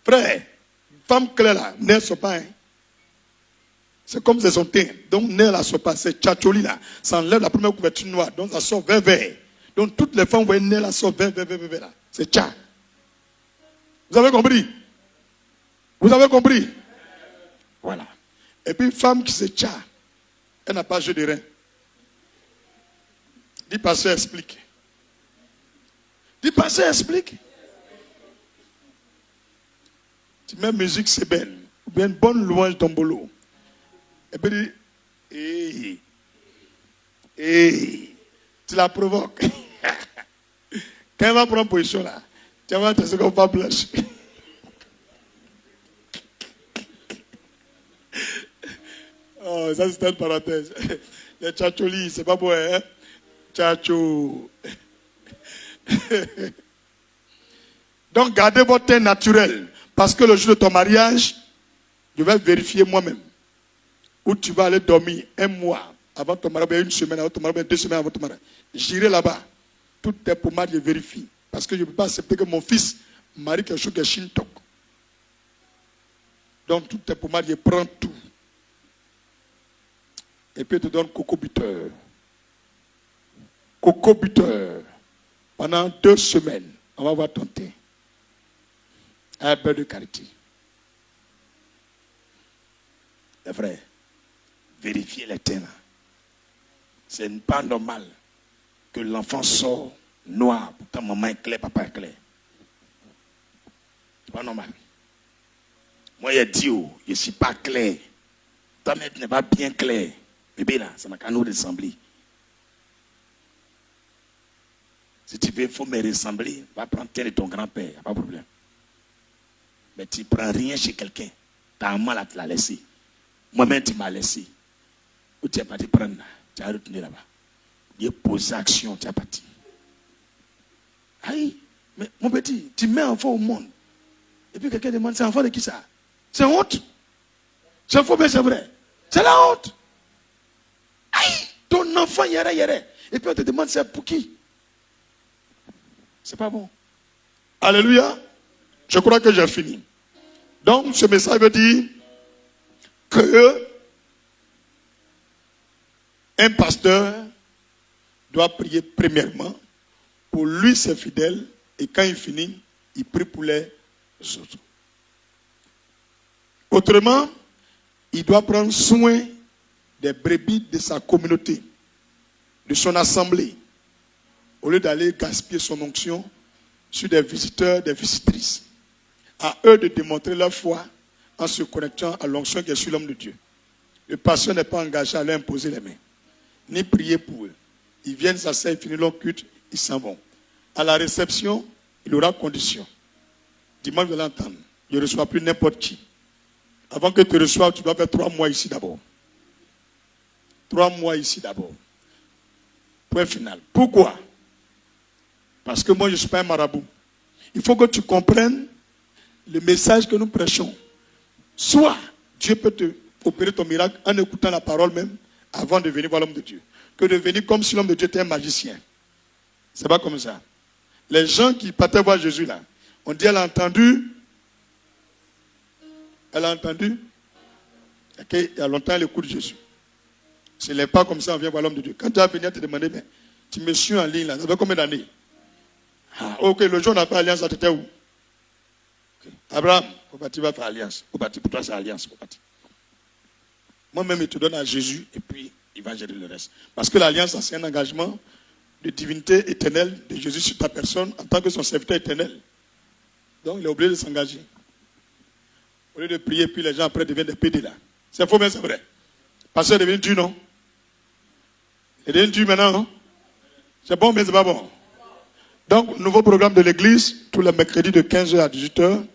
Frère, femme claire là, nez ne sort pas. Hein? C'est comme c'est son teint. Donc nez là sort pas. C'est tchatcholi là. Ça enlève la première couverture noire. Donc ça sort vert. Donc toutes les femmes, vous voyez, nez là sort vert là. C'est tcha. Vous avez compris? Vous avez compris? Voilà. Et puis, femme qui se tcha, elle n'a pas jeu de rein. Dis, pasteur, explique. Dis, pasteur, explique. Tu mets musique, c'est belle. Ou bien une bonne louange d'Ombolo. Et puis, dis, tu la provoques. Quand elle va prendre position là, tu vas te qu'on va blanche. Oh, ça c'est une parenthèse. Les tchatcholis, c'est pas beau, hein? Tchatcho. Donc, gardez votre teint naturel. Parce que le jour de ton mariage, je vais vérifier moi-même. Où tu vas aller dormir un mois avant ton mariage, une semaine avant ton mariage, 2 semaines avant ton mariage. J'irai là-bas. Toutes tes pommades, je vérifie. Parce que je ne peux pas accepter que mon fils marie quelque chose qui est Shintok. Donc, toutes tes pommades, je prends tout. Et puis, il te donne coco buteur. Coco buteur. Pendant 2 semaines, on va voir ton teint. Un peu de quartier. Les frères, vérifiez les teints. C'est pas normal que l'enfant sort noir. Pourtant, maman est claire, papa est clair. C'est pas normal. Moi, il dit, je ne suis pas clair. Ta mère n'est pas bien clair. Bébé là, ça n'a qu'à nous ressembler. Si tu veux, il faut me ressembler. Va prendre tel de ton grand-père, il n'y a pas de problème. Mais tu ne prends rien chez quelqu'un. Ta maman là, tu l'as laissé. Moi-même, tu m'as laissé. Ou tu n'as pas te prendre là. Tu as retenu là-bas. Il a posé action, tu as parti. Aïe, mais mon petit, tu mets un enfant au monde. Et puis quelqu'un demande, c'est un enfant de qui ça? C'est honte. C'est faux, mais c'est vrai. C'est la honte. Aïe, ton enfant yéré. Et puis on te demande, c'est pour qui? C'est pas bon. Alléluia. Je crois que j'ai fini. Donc, ce message veut dire que un pasteur doit prier premièrement pour lui, ses fidèles, et quand il finit, il prie pour les autres. Autrement, il doit prendre soin des brebis de sa communauté, de son assemblée, au lieu d'aller gaspiller son onction sur des visiteurs, des visitrices. À eux de démontrer leur foi en se connectant à l'onction qui est sur l'homme de Dieu. Le pasteur n'est pas engagé à leur imposer les mains, ni prier pour eux. Ils viennent s'asseoir, ils finissent leur culte, ils s'en vont. À la réception, il aura condition. Dimanche, vous allez entendre. Il ne reçoit plus n'importe qui. Avant que tu reçoives, tu dois faire 3 mois ici d'abord. 3 mois ici d'abord. Point final. Pourquoi? Parce que moi, je ne suis pas un marabout. Il faut que tu comprennes le message que nous prêchons. Soit Dieu peut te opérer ton miracle en écoutant la parole même avant de venir voir l'homme de Dieu. Que de venir comme si l'homme de Dieu était un magicien. C'est pas comme ça. Les gens qui partaient voir Jésus là, on dit elle a entendu. Elle a entendu. Il y a longtemps elle écoute Jésus. Ce n'est pas comme ça on vient voir l'homme de Dieu. Quand tu vas venir te demander, ben, tu me suis en ligne là, ça fait combien d'années? Ah, ok, le jour on n'a pas alliance, tu étais où? Okay. Abraham, tu vas faire alliance. Pour toi, c'est alliance. Moi-même, il te donne à Jésus et puis il va gérer le reste. Parce que l'alliance, c'est un engagement de divinité éternelle de Jésus sur ta personne en tant que son serviteur éternel. Donc, il est obligé de s'engager. Au lieu de prier, puis les gens après deviennent des pédés là. C'est faux, mais c'est vrai. Parce qu'il est devenu Dieu, non? Il est devenu Dieu maintenant, non? C'est bon, mais c'est pas bon. Donc, nouveau programme de l'église, tous les mercredis de 15h à 18h.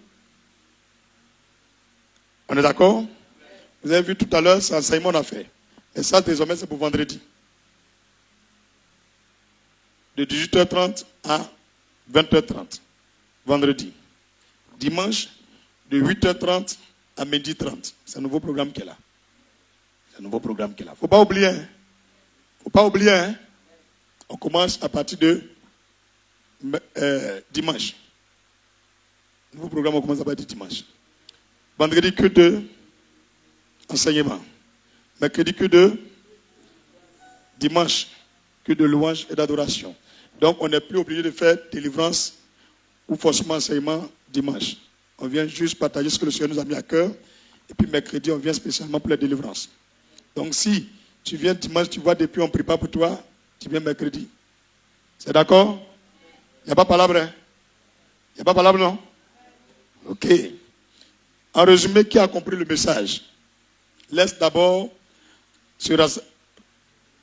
On est d'accord? Vous avez vu tout à l'heure, c'est enseignement on a fait. Et ça, désormais, c'est pour vendredi. De 18h30 à 20h30. Vendredi. Dimanche, de 8h30 à midi 30. C'est un nouveau programme qui est là. C'est un nouveau programme qui est là. Il ne faut pas oublier. Hein? Faut pas oublier. Hein? On commence à partir de dimanche. Nouveau programme, on commence à partir de dimanche. Vendredi, que de enseignement. Mercredi, que de dimanche, que de louange et d'adoration. Donc, on n'est plus obligé de faire délivrance ou forcément enseignement dimanche. On vient juste partager ce que le Seigneur nous a mis à cœur. Et puis, mercredi, on vient spécialement pour la délivrance. Donc, si tu viens dimanche, tu vois depuis on prépare pour toi, tu viens mercredi. C'est d'accord? Il n'y a pas de palabre, hein? Il n'y a pas de palabre, non? Ok. En résumé, qui a compris le message? Laisse d'abord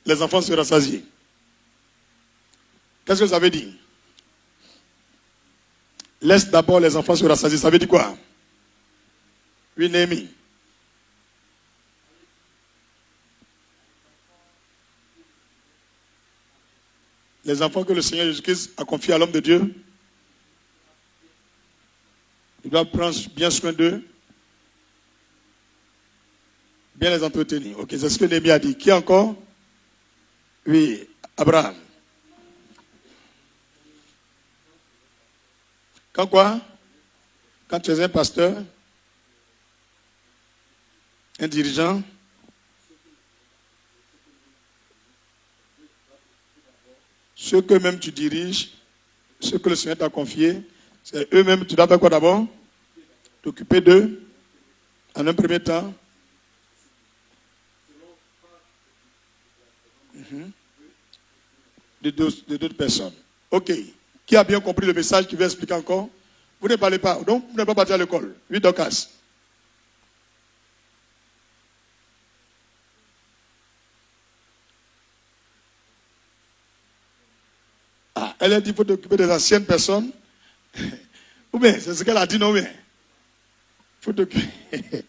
les enfants se rassasier. Qu'est-ce que ça veut dire? Laisse d'abord les enfants se rassasier. Ça veut dire quoi? Oui, Néhémie. Les enfants que le Seigneur Jésus-Christ a confiés à l'homme de Dieu, il doit prendre bien soin d'eux, bien les entretenir. Ok, c'est ce que Néhémie a dit. Qui encore? Oui, Abraham. Quand quoi? Quand tu es un pasteur, un dirigeant, ceux que même tu diriges, ceux que le Seigneur t'a confié, c'est eux-mêmes, tu dois faire quoi d'abord? T'occuper d'eux, en un premier temps. De d'autres personnes. Ok. Qui a bien compris le message qui veut expliquer encore? Vous ne parlez pas. Donc, vous n'êtes pas parti à l'école. Oui, Docas. Ah, elle a dit qu'il faut t'occuper des anciennes personnes. Ou bien, c'est ce qu'elle a dit, non, bien. Il faut t'occuper.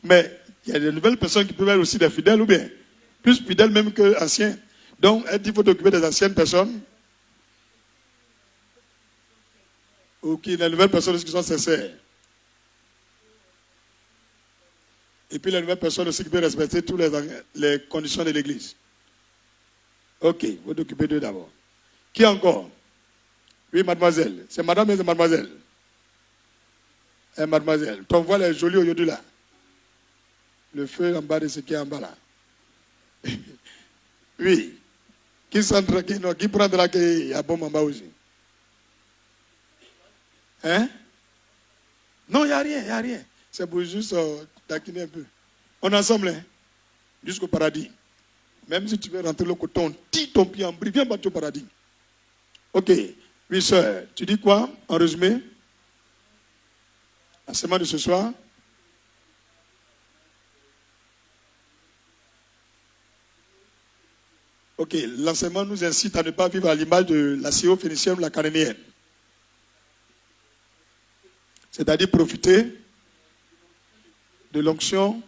Mais il y a de nouvelles personnes qui peuvent être aussi des fidèles, ou bien plus fidèles même que anciens. Donc, elle dit qu'il faut t'occuper des anciennes personnes. Ou qui les nouvelles personnes qui sont sincères. Et puis les nouvelles personnes aussi qui peuvent respecter toutes les conditions de l'église. Ok, il faut t'occuper d'eux d'abord. Qui encore? Oui, mademoiselle. C'est madame et c'est mademoiselle. Mademoiselle. Tu vois les jolis aujourd'hui là. Le feu en bas de ce qui est en bas là. Oui. Qui prendra qu'il y a bon en bas aussi? Hein? Non, il n'y a rien, il n'y a rien. C'est pour juste taquiner un peu. On est ensemble, hein? Jusqu'au paradis. Même si tu veux rentrer le coton, tire ton pied en bris, viens battre au paradis. Ok. Oui, soeur, tu dis quoi en résumé? L'enseignement de ce soir? Ok, l'enseignement nous incite à ne pas vivre à l'image de la syro-phénicienne ou la cananéenne. C'est-à-dire profiter de l'onction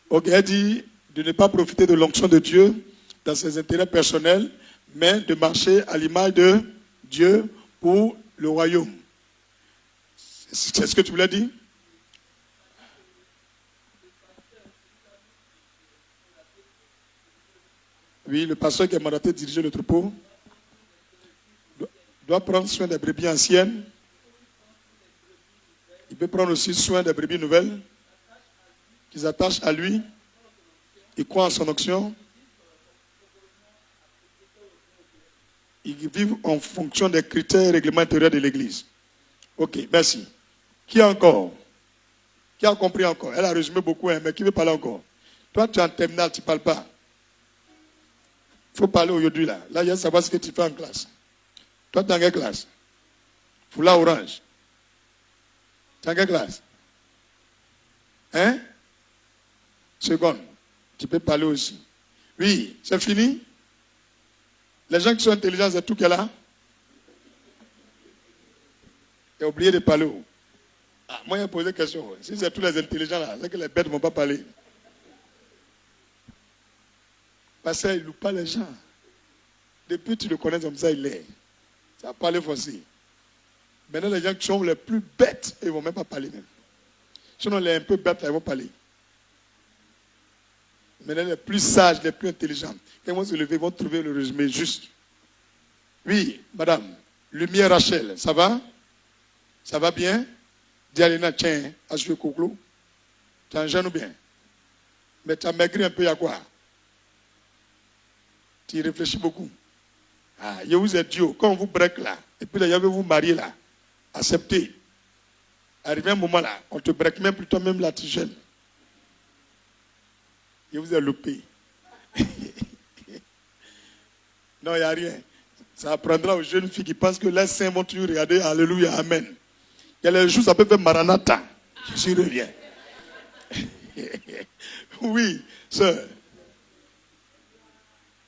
ok, elle dit de ne pas profiter de l'onction de Dieu dans ses intérêts personnels, mais de marcher à l'image de Dieu pour le royaume. C'est ce que tu voulais dire? Oui, le pasteur qui est mandaté de diriger le troupeau doit prendre soin des brebis anciennes. Il peut prendre aussi soin des brebis nouvelles qui s'attachent à lui. Il croit en son onction. Ils vivent en fonction des critères et règlements intérieurs de l'Église. Ok, merci. Qui encore? Qui a compris encore? Elle a résumé beaucoup, hein, mais qui veut parler encore? Toi, tu es en terminale, tu ne parles pas. Il faut parler aujourd'hui là. Là, il y a savoir ce que tu fais en classe. Toi, tu es en quelle classe? Foulard orange. Tu es en quelle classe? Hein? Seconde. Tu peux parler aussi. Oui, c'est fini. Les gens qui sont intelligents, c'est tout qu'elle a. Tu as oublié de parler. Ah, moi, j'ai posé une question. Si c'est tous les intelligents là, c'est que les bêtes ne vont pas parler. Parce qu'il ne loue pas les gens. Depuis que tu le connais comme ça, il est. Ça va parler forcé. Maintenant, les gens qui sont les plus bêtes, ils ne vont même pas parler même. Sinon, les un peu bêtes, ils vont parler. Maintenant, les plus sages, les plus intelligents, quand ils vont se lever, ils vont trouver le résumé juste. Oui, madame, Lumière Rachel, ça va? Ça va bien? Dialina, tiens, assure Koklo. Tu es en jeune ou bien? Mais tu as maigri un peu, il y a quoi? Tu réfléchis beaucoup. Ah, je vous ai dit, quand on vous break là, et puis d'ailleurs vous marier là, acceptez. Arrivé un moment là, on te break même plus toi-même là, tu gênes. Je vous ai loupé. Non, il n'y a rien. Ça apprendra aux jeunes filles qui pensent que les saints vont toujours regarder Alléluia, Amen. Il y a les jours, ça peut faire Maranatha. Jésus revient. Oui, sœur.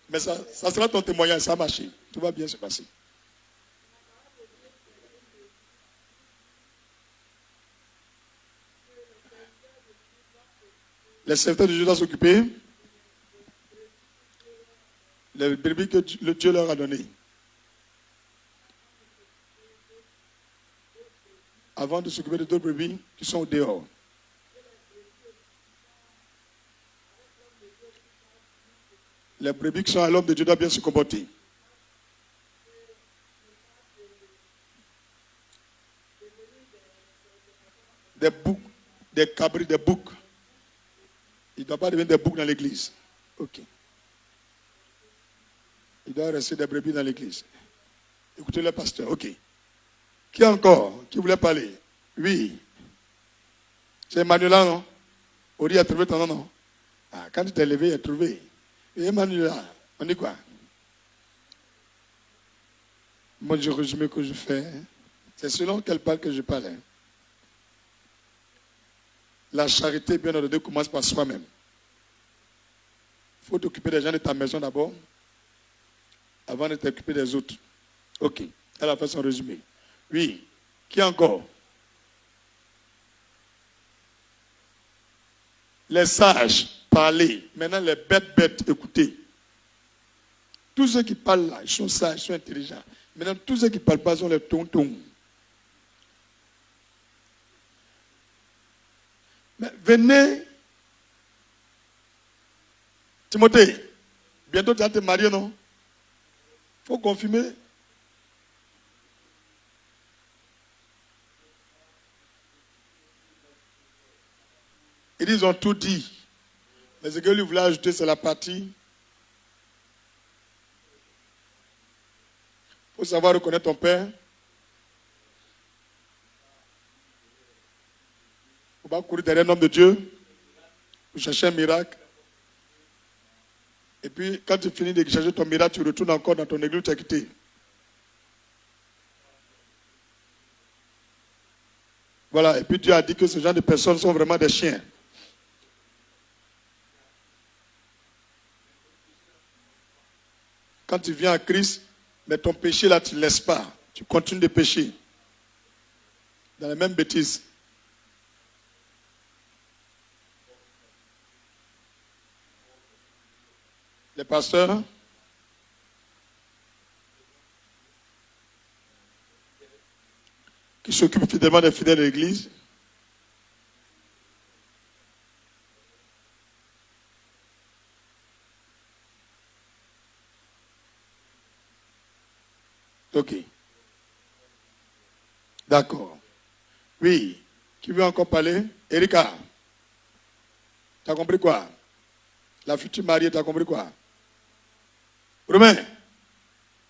Mais ça sera ton témoignage, ça a marché. Tout va bien se passer. Les serviteurs de Dieu doivent s'occuper. Les brebis que le Dieu leur a donné. Avant de s'occuper de d'autres brebis qui sont au dehors. Les brebis qui sont à l'homme de Dieu doivent bien se comporter. Des boucs, des cabris, des boucs. Il ne doit pas devenir des boucs dans l'église. Ok. Il doit rester des brebis dans l'église. Écoutez le pasteur. Ok. Qui encore? Qui voulait parler? Oui. C'est Emmanuel, non? Ori a trouvé ton nom, non? Ah, quand tu t'es levé, il a trouvé. Et Emmanuel, on dit quoi? Moi, je résumé que je fais. C'est selon quelle part que je parle. Hein. La charité, bien ordonnée, commence par soi-même. Il faut t'occuper des gens de ta maison d'abord, avant de t'occuper des autres. Ok. Elle a fait son résumé. Oui. Qui encore? Les sages, parlez. Maintenant, les bêtes, écoutez. Tous ceux qui parlent là, ils sont sages, ils sont intelligents. Maintenant, tous ceux qui ne parlent pas sont les tontons. Mais venez. Timothée, bientôt tu vas te marier, non? Il faut confirmer. Ils ont tout dit. Mais ce que lui voulait ajouter, c'est la partie. Il faut savoir reconnaître ton père. Il ne faut pas courir derrière un homme de Dieu pour chercher un miracle. Et puis, quand tu finis de chercher ton miracle, tu retournes encore dans ton église où tu as quitté. Voilà. Et puis, Dieu a dit que ce genre de personnes sont vraiment des chiens. Quand tu viens à Christ, mais ton péché là, tu ne laisses pas. Tu continues de pécher. Dans les mêmes bêtises. Les pasteurs, qui s'occupent fidèlement des fidèles de l'église. Ok. D'accord. Oui. Qui veut encore parler? Erika. Tu as compris quoi? La future mariée, tu as compris quoi? Romain.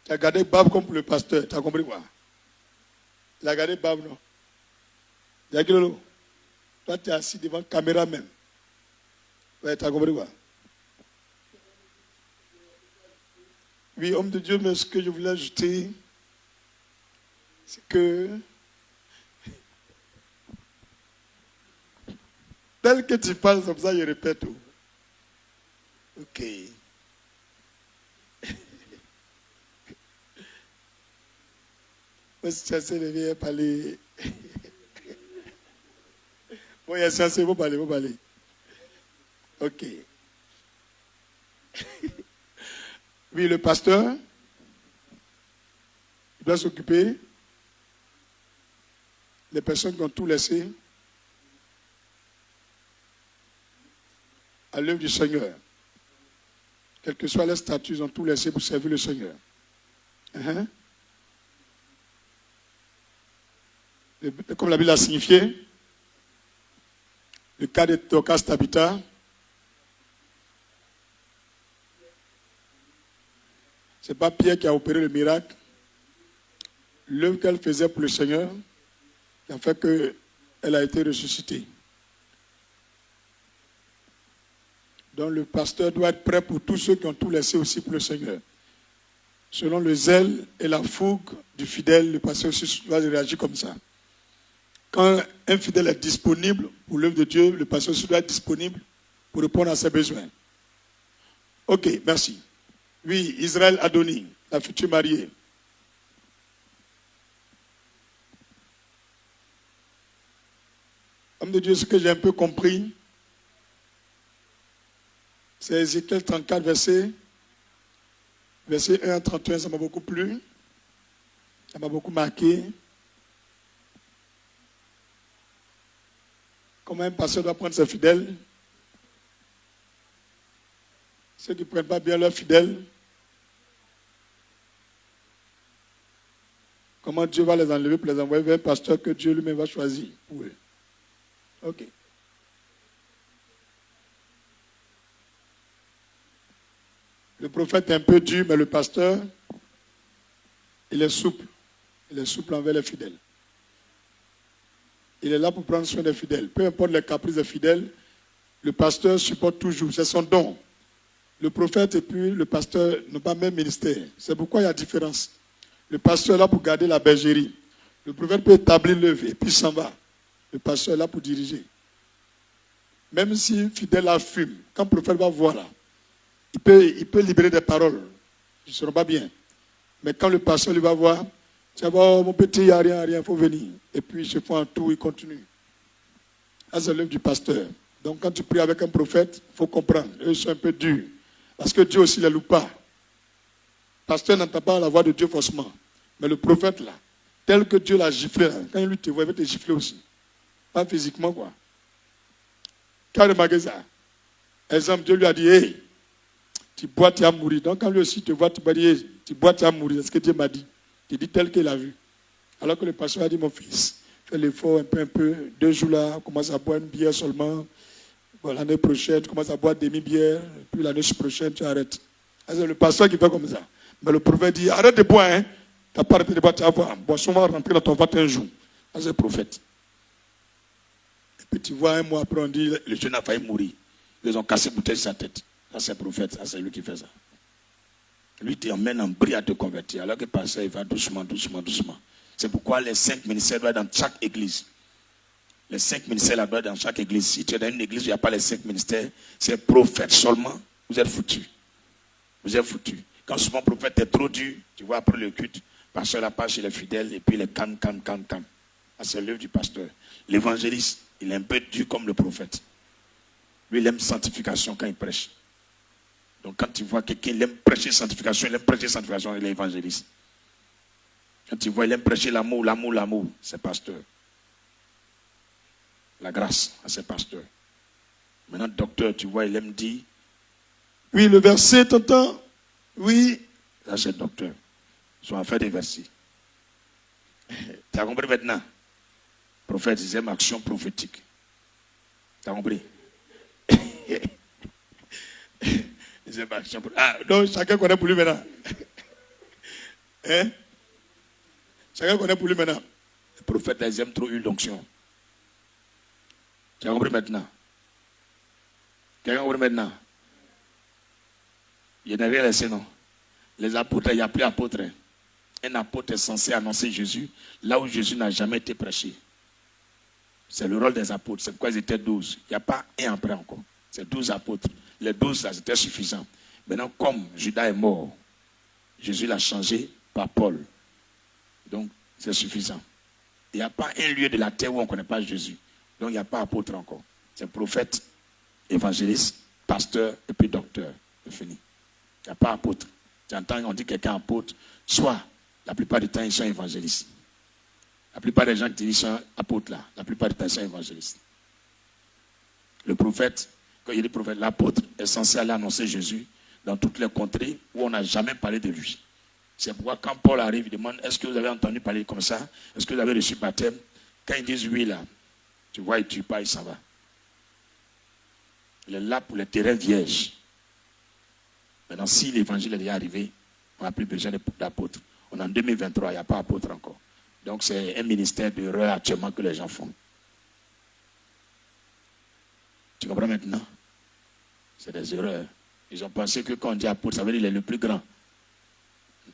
Tu as gardé Bab comme pour le pasteur. Tu as compris quoi? Il a gardé Bab, non? Yagilolo. Toi, tu es assis devant la caméra même. Ouais, tu as compris quoi? Oui, homme de Dieu, mais ce que je voulais ajouter, c'est que tel que tu parles comme ça, je répète tout. Ok. Moi, si tu ne viens parler. Bon, il y a censé, vous parlez, vous parlez. Ok. Oui, le pasteur, il doit s'occuper des personnes qui ont tout laissé à l'œuvre du Seigneur. Quel que soit leur statut, ils ont tout laissé pour servir le Seigneur. Comme la Bible a signifié, le cas de Dorcas Tabitha, ce n'est pas Pierre qui a opéré le miracle. L'œuvre qu'elle faisait pour le Seigneur qui a fait qu'elle a été ressuscitée. Donc le pasteur doit être prêt pour tous ceux qui ont tout laissé aussi pour le Seigneur. Selon le zèle et la fougue du fidèle, le pasteur aussi doit réagir comme ça. Quand un fidèle est disponible pour l'œuvre de Dieu, le pasteur aussi doit être disponible pour répondre à ses besoins. Ok, merci. Oui, Israël Adoni, la future mariée. Homme de Dieu, ce que j'ai un peu compris, c'est Ézéchiel 34, verset 1 à 31, ça m'a beaucoup plu. Ça m'a beaucoup marqué. Comment un pasteur doit prendre ses fidèles. Ceux qui ne prennent pas bien leurs fidèles. Comment Dieu va les enlever pour les envoyer vers un pasteur que Dieu lui-même va choisir pour eux. Ok. Le prophète est un peu dur, mais le pasteur, il est souple. Il est souple envers les fidèles. Il est là pour prendre soin des fidèles. Peu importe les caprices des fidèles, le pasteur supporte toujours. C'est son don. Le prophète et puis le pasteur n'ont pas le même ministère. C'est pourquoi il y a différence. Le pasteur est là pour garder la bergerie. Le prophète peut établir l'œuvre et puis il s'en va. Le pasteur est là pour diriger. Même si fidèle la fume, quand le prophète va voir là, il peut libérer des paroles. Ils ne seront pas bien. Mais quand le pasteur lui va voir, tu vas voir, mon petit, il n'y a rien, il faut venir. Et puis, il se fait un tour, il continue. Ça, c'est l'œuvre du pasteur. Donc, quand tu pries avec un prophète, il faut comprendre. Eux, ils sont un peu durs. Parce que Dieu aussi ne les loue pas. Le pasteur n'entend pas la voix de Dieu forcément. Mais le prophète, là, tel que Dieu l'a giflé, là, quand il te voit, il va te gifler aussi. Pas physiquement, quoi. Quand il remarque ça, exemple, Dieu lui a dit, hey, tu bois, tu vas mourir. Donc, quand lui aussi te voit, tu vas dire, hey, tu bois, tu vas mourir. C'est ce que Dieu m'a dit. Il dit tel qu'il a vu. Alors que le pasteur a dit, mon fils, fais l'effort un peu, 2 jours là, commence à boire une bière seulement. Bon, l'année prochaine, tu commences à boire demi-bière. Puis l'année prochaine, tu arrêtes. C'est le pasteur qui fait comme ça. Mais le prophète dit, arrête de boire, hein. Tu n'as pas arrêté de boire, tu vas voir. Boisson va rentrer dans ton ventre un jour. C'est le prophète. Et puis tu vois, un mois après, on dit, le jeune a failli mourir. Ils ont cassé bouteille sur sa tête. Ça, c'est le prophète. Ça, c'est lui qui fait ça. Lui t'emmène en bris à te convertir. Alors que le pasteur, il va doucement, doucement, doucement. C'est pourquoi les 5 ministères doivent être dans chaque église. Les 5 ministères là doivent être dans chaque église. Si tu es dans une église où il n'y a pas les 5 ministères, c'est prophète seulement. Vous êtes foutus. Vous êtes foutus. Quand souvent le prophète est trop dur, tu vois après le culte, le pasteur la passe chez les fidèles et puis il est calme. C'est l'œuvre du pasteur. L'évangéliste, il est un peu dur comme le prophète. Lui, il aime sanctification quand il prêche. Donc quand tu vois quelqu'un, il aime prêcher sanctification, il est évangéliste. Quand tu vois, il aime prêcher l'amour, c'est pasteur. La grâce, c'est pasteur. Maintenant, docteur, tu vois, il aime dire, oui, le verset, t'entends? Oui, ça c'est docteur. Ils sont en fait des versets. Tu as compris maintenant? Prophète, ils aiment action prophétique. Tu as compris? Ah, donc chacun connaît pour lui maintenant. Hein? Chacun connaît pour lui maintenant. Le prophète, ils aiment trop une onction. Tu as compris maintenant? Quelqu'un compris maintenant? Il n'y a rien laissé, non? Les apôtres, il n'y a plus apôtres. Un apôtre est censé annoncer Jésus là où Jésus n'a jamais été prêché. C'est le rôle des apôtres. C'est pourquoi ils étaient 12. Il n'y a pas un après encore. C'est 12 apôtres. les 12, là, c'était suffisant. Maintenant, comme Judas est mort, Jésus l'a changé par Paul. Donc, c'est suffisant. Il n'y a pas un lieu de la terre où on ne connaît pas Jésus. Donc, il n'y a pas apôtre encore. C'est prophète, évangéliste, pasteur et puis docteur. C'est fini. Il n'y a pas apôtre. Tu entends, on dit quelqu'un apôtre, soit la plupart du temps, ils sont évangélistes. La plupart des gens qui disent sont apôtres là, la plupart du temps, ils sont évangélistes. Le prophète, quand il dit prophète, l'apôtre est censé aller annoncer Jésus dans toutes les contrées où on n'a jamais parlé de lui. C'est pourquoi quand Paul arrive, il demande, est-ce que vous avez entendu parler comme ça? Est-ce que vous avez reçu baptême? Quand ils disent oui là, tu vois, il ne tue pas, il s'en va. Il est là pour les terrains vierges. Maintenant, si l'évangile est déjà arrivé, on n'a plus besoin d'apôtres. On est en 2023, il n'y a pas d'apôtre encore. Donc c'est un ministère d'erreur actuellement que les gens font. Tu comprends maintenant? C'est des erreurs. Ils ont pensé que quand on dit apôtre, ça veut dire qu'il est le plus grand.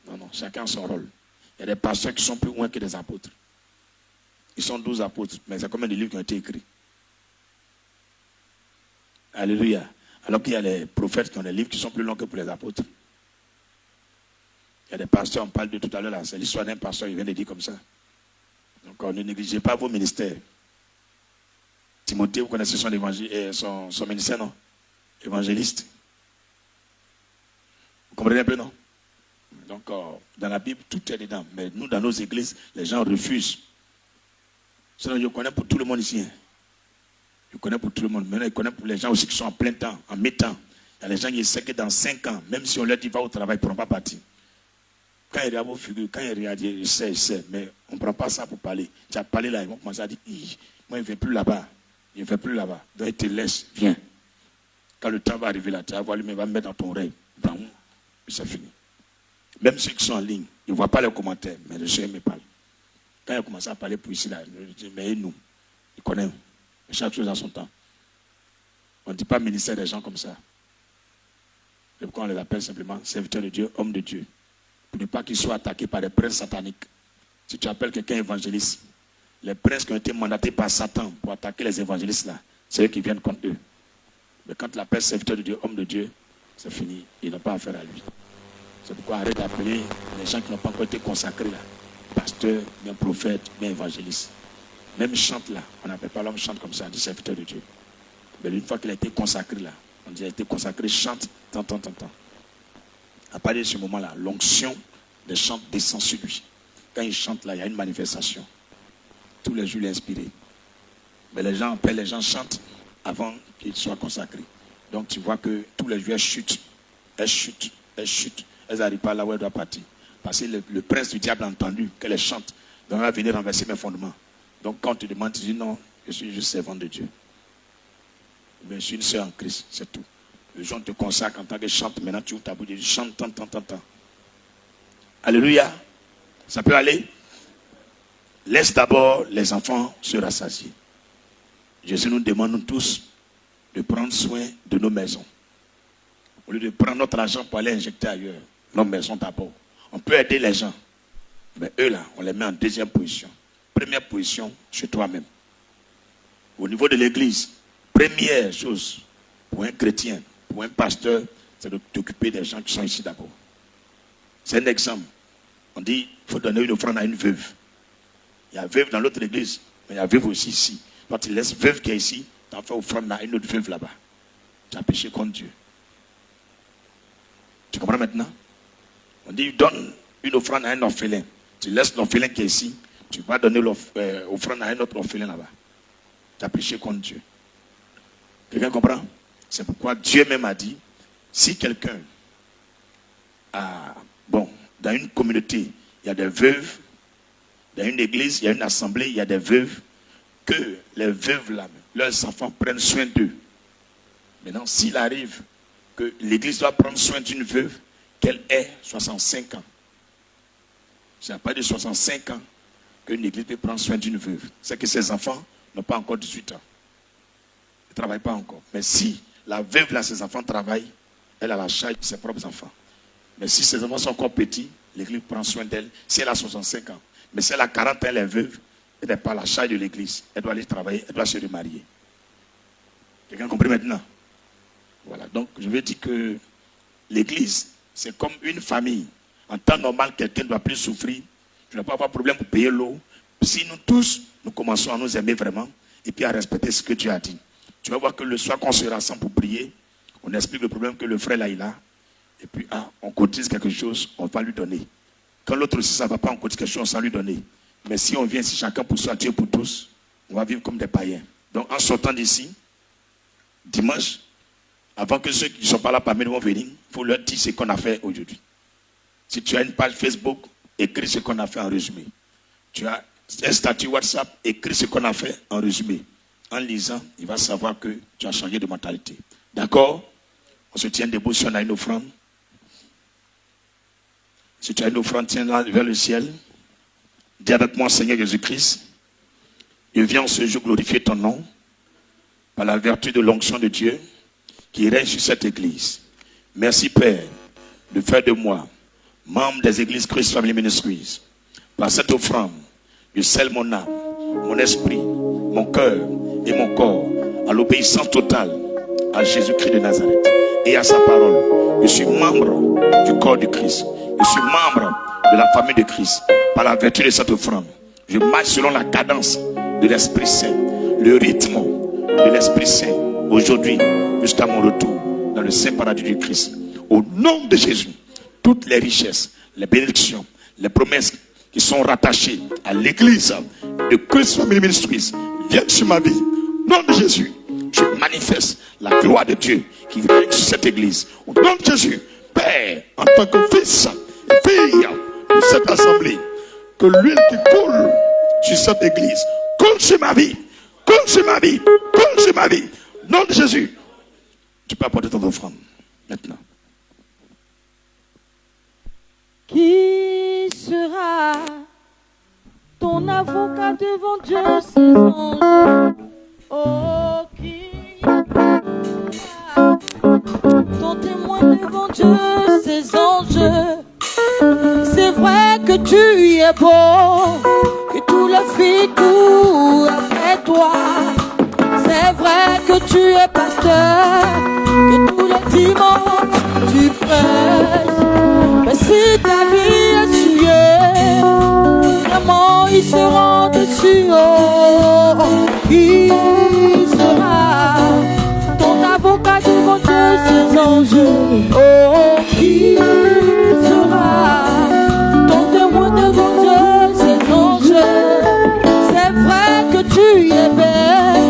Non, non, chacun a son rôle. Il y a des pasteurs qui sont plus loin que des apôtres. Ils sont 12 apôtres, mais c'est combien de livres qui ont été écrits? Alléluia. Alors qu'il y a les prophètes qui ont des livres qui sont plus longs que pour les apôtres. Il y a des pasteurs, on parle de tout à l'heure, c'est l'histoire d'un pasteur, il vient de dire comme ça. Donc ne négligez pas vos ministères. Timothée, vous connaissez son ministère, non? Évangéliste. Vous comprenez un peu, non? Donc, dans la Bible, tout est dedans. Mais nous, dans nos églises, les gens refusent. Sinon, je connais pour tout le monde ici. Hein. Je connais pour tout le monde. Maintenant, je connais pour les gens aussi qui sont en plein temps, en mi-temps. Il y a des gens qui savent que dans 5 ans, même si on leur dit va au travail, ils ne pourront pas partir. Quand ils regardent vos figures, quand ils regardent, ils savent, mais on ne prend pas ça pour parler. Tu as parlé là, ils vont commencer à dire, moi, je ne vais plus là-bas. Je ne vais plus là-bas. Donc, ils te laissent, viens. Quand le temps va arriver là, tu vas voir lui, mais il va me mettre dans ton oreille. C'est fini. Même ceux qui sont en ligne, ils ne voient pas les commentaires, mais le Seigneur me parle. Quand il a commencé à parler pour ici, là, je dis, mais nous, il connaît. Chaque chose a son temps. On ne dit pas ministère des gens comme ça. Et pourquoi on les appelle simplement serviteurs de Dieu, hommes de Dieu. Pour ne pas qu'ils soient attaqués par des princes sataniques. Si tu appelles quelqu'un évangéliste, les princes qui ont été mandatés par Satan pour attaquer les évangélistes là, c'est eux qui viennent contre eux. Mais quand tu l'appelles serviteur de Dieu, homme de Dieu, c'est fini. Ils n'ont pas affaire à lui. C'est pourquoi arrête d'appeler les gens qui n'ont pas encore été consacrés là. Pasteur, bien prophète, bien évangéliste. Même chante là, on n'appelle pas l'homme chante comme ça, on dit serviteur de Dieu. Mais une fois qu'il a été consacré là, on dit qu'il a été consacré, chante, tant. À partir de ce moment-là, l'onction des chants descend sur lui. Quand il chante là, il y a une manifestation. Tous les jours, il est inspiré. Mais les gens appellent, les gens chantent avant qu'ils soient consacrés. Donc tu vois que tous les jours, elles chutent. Elles n'arrivent pas là où elles doivent partir. Parce que le prince du diable a entendu qu'elle chante. Donc elle va venir renverser mes fondements. Donc quand tu demandes, tu dis non, je suis juste servant de Dieu. Mais je suis une sœur en Christ, c'est tout. Les gens te consacrent en tant que chante. Maintenant tu ouvres ta bouche et tu chantes tant. Alléluia. Ça peut aller. Laisse d'abord les enfants se rassasier. Jésus nous demande nous tous de prendre soin de nos maisons. Au lieu de prendre notre argent pour aller injecter ailleurs, nos maisons d'abord. On peut aider les gens. Mais eux là, on les met en deuxième position. Première position, chez toi-même. Au niveau de l'église, première chose pour un chrétien, pour un pasteur, c'est de t'occuper des gens qui sont ici d'abord. C'est un exemple. On dit, il faut donner une offrande à une veuve. Il y a veuve dans l'autre église, mais il y a veuve aussi ici. Quand tu laisses veuve qui est ici, tu en fais offrande à une autre veuve là-bas. Tu as péché contre Dieu. Tu comprends maintenant? On dit, donne une offrande à un orphelin. Tu laisses l'orphelin qui est ici, tu vas donner l'offrande à un autre orphelin là-bas. Tu as péché contre Dieu. Quelqu'un comprend? C'est pourquoi Dieu même a dit, si quelqu'un a, dans une communauté, il y a des veuves, dans une église, il y a une assemblée, il y a des veuves, que les veuves là, leurs enfants prennent soin d'eux. Maintenant, s'il arrive que l'église doit prendre soin d'une veuve, qu'elle ait 65 ans. C'est à partir de 65 ans qu'une église peut prendre soin d'une veuve. C'est que ses enfants n'ont pas encore 18 ans. Ils ne travaillent pas encore. Mais si la veuve, là, ses enfants travaillent, elle a la charge de ses propres enfants. Mais si ses enfants sont encore petits, l'église prend soin d'elle. Si elle a 65 ans. Mais si elle a 40 ans, elle est veuve, elle n'est pas à la charge de l'église. Elle doit aller travailler, elle doit se remarier. Quelqu'un compris maintenant? Voilà, donc je veux dire que l'église, c'est comme une famille. En temps normal, quelqu'un ne doit plus souffrir. Tu n'as pas avoir de problème pour payer l'eau. Si nous tous, nous commençons à nous aimer vraiment et puis à respecter ce que tu as dit, tu vas voir que le soir qu'on se rassemble pour prier, on explique le problème que le frère là il a. Et puis, on cotise quelque chose, on va lui donner. Quand l'autre aussi, ça ne va pas, on cotise quelque chose, on va lui donner. Mais si on vient ici, chacun pour soi, Dieu pour tous, on va vivre comme des païens. Donc, en sortant d'ici, dimanche, avant que ceux qui ne sont pas là parmi nous vont venir, il faut leur dire ce qu'on a fait aujourd'hui. Si tu as une page Facebook, écris ce qu'on a fait en résumé. Tu as un statut WhatsApp, écris ce qu'on a fait en résumé. En lisant, il va savoir que tu as changé de mentalité. D'accord? On se tient debout si on a une offrande. Si tu as une offrande, tiens-la vers le ciel. Dis avec moi, Seigneur Jésus-Christ, je viens en ce jour glorifier ton nom par la vertu de l'onction de Dieu qui règne sur cette église. Merci Père de faire de moi membre des églises Christ Family Ministries. Par cette offrande, je scelle mon âme, mon esprit, mon cœur et mon corps à l'obéissance totale à Jésus-Christ de Nazareth et à sa parole. Je suis membre du corps du Christ. Je suis membre de la famille de Christ. Par la vertu de cette offrande, je marche selon la cadence de l'Esprit Saint, le rythme de l'Esprit Saint, aujourd'hui, jusqu'à mon retour dans le Saint Paradis du Christ. Au nom de Jésus, toutes les richesses, les bénédictions, les promesses qui sont rattachées à l'église de Christ Family Ministries viennent sur ma vie. Au nom de Jésus, je manifeste la gloire de Dieu qui règne sur cette église. Au nom de Jésus, Père, en tant que fils et fille de cette assemblée, que l'huile qui coule sur cette église coule sur ma vie, coule sur ma vie, coule sur ma vie. Au nom de Jésus, tu peux apporter ton offrande maintenant. Qui sera ton avocat devant Dieu, ses anges? Oh, qui sera ton témoin devant Dieu, ses anges? C'est vrai que tu es beau, que tous les filles courent après toi. C'est vrai que tu es pasteur, que tous les dimanches tu prêches. Mais si ta vie est souillée, vraiment ils seront dessus. Oh, qui sera ton avocat devant Dieu, ses anges? Oh, qui sera ton témoin devant Dieu, ses anges? C'est vrai que tu es belle,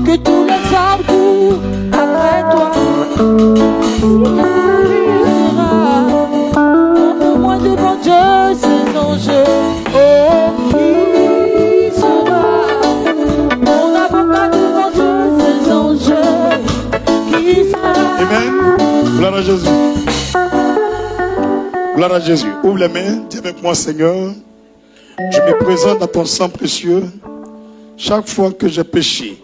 que tous les hommes courent après toi. Devant Dieu, ses anges. Oh, qui sera mon avocat devant Dieu, ses anges? Qui sera? Amen. Gloire à Jésus. Gloire à Jésus. Ouvre les mains. Dis avec moi, Seigneur, je me présente dans ton sang précieux. Chaque fois que j'ai péché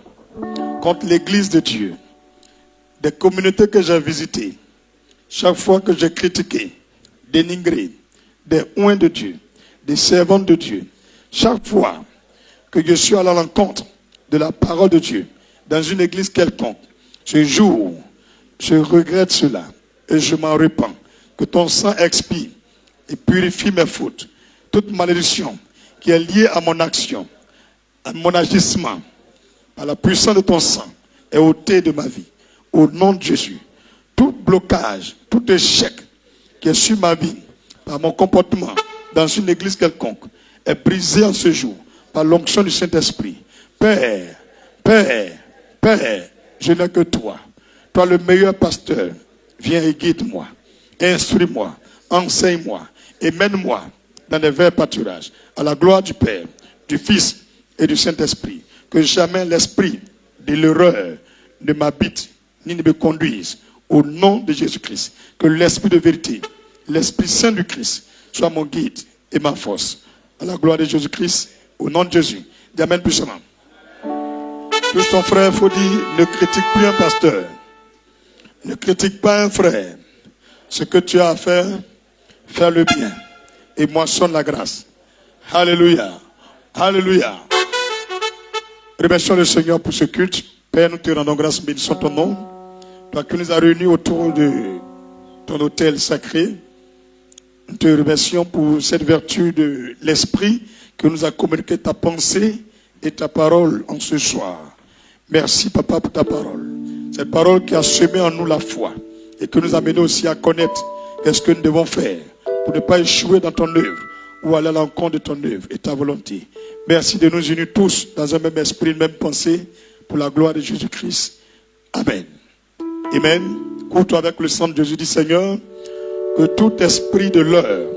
contre l'église de Dieu, des communautés que j'ai visitées, chaque fois que j'ai critiqué, dénigré des oints de Dieu, des servantes de Dieu, chaque fois que je suis allé à l'encontre de la parole de Dieu dans une église quelconque, ce jour, je regrette cela et je m'en repens. Que ton sang expie et purifie mes fautes. Toute malédiction qui est liée à mon action, à mon agissement, à la puissance de ton sang, est ôtée de ma vie. Au nom de Jésus, tout blocage, tout échec qui est sur ma vie, par mon comportement dans une église quelconque, est brisé en ce jour par l'onction du Saint-Esprit. Père, Père, Père, je n'ai que toi. Toi le meilleur pasteur, viens et guide-moi, instruis-moi, enseigne-moi et mène-moi dans les verts pâturages, à la gloire du Père, du Fils et du Saint-Esprit. Que jamais l'esprit de l'erreur ne m'habite ni ne me conduise. Au nom de Jésus-Christ, que l'esprit de vérité, l'Esprit Saint du Christ soit mon guide et ma force. À la gloire de Jésus-Christ, au nom de Jésus. Dis amen puissamment. Touche ton frère, il faut dire, ne critique plus un pasteur. Ne critique pas un frère. Ce que tu as à faire, fais le bien. Et moissonne la grâce. Alléluia. Alléluia. Remercions le Seigneur pour ce culte. Père, nous te rendons grâce, bénissons ton nom. Toi qui nous as réunis autour de ton autel sacré, nous te remercions pour cette vertu de l'esprit que nous a communiqué ta pensée et ta parole en ce soir. Merci, Papa, pour ta parole. Cette parole qui a semé en nous la foi et qui nous a mené aussi à connaître qu'est-ce que nous devons faire pour ne pas échouer dans ton œuvre ou aller à l'encontre de ton œuvre et ta volonté. Merci de nous unir tous dans un même esprit, une même pensée pour la gloire de Jésus-Christ. Amen. Amen. Cours-toi avec le sang de Jésus, dit Seigneur, que tout esprit de l'heure,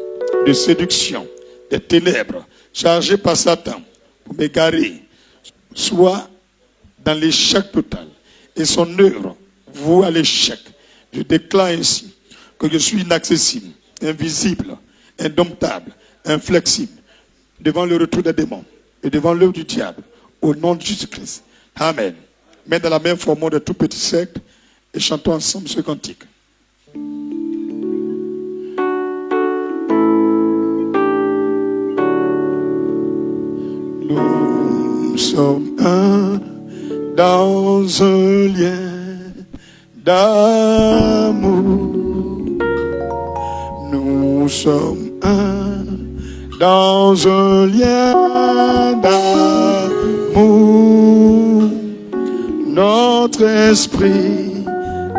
de séduction, des ténèbres, chargé par Satan pour m'égarer, soit dans l'échec total. Et son œuvre voue à l'échec. Je déclare ainsi que je suis inaccessible, invisible, indomptable, inflexible, devant le retour des démons et devant l'œuvre du diable, au nom de Jésus-Christ. Amen. Mets dans la main, formons de tout petit secte et chantons ensemble ce cantique. Nous sommes un dans un lien d'amour. Nous sommes un dans un lien d'amour. Notre esprit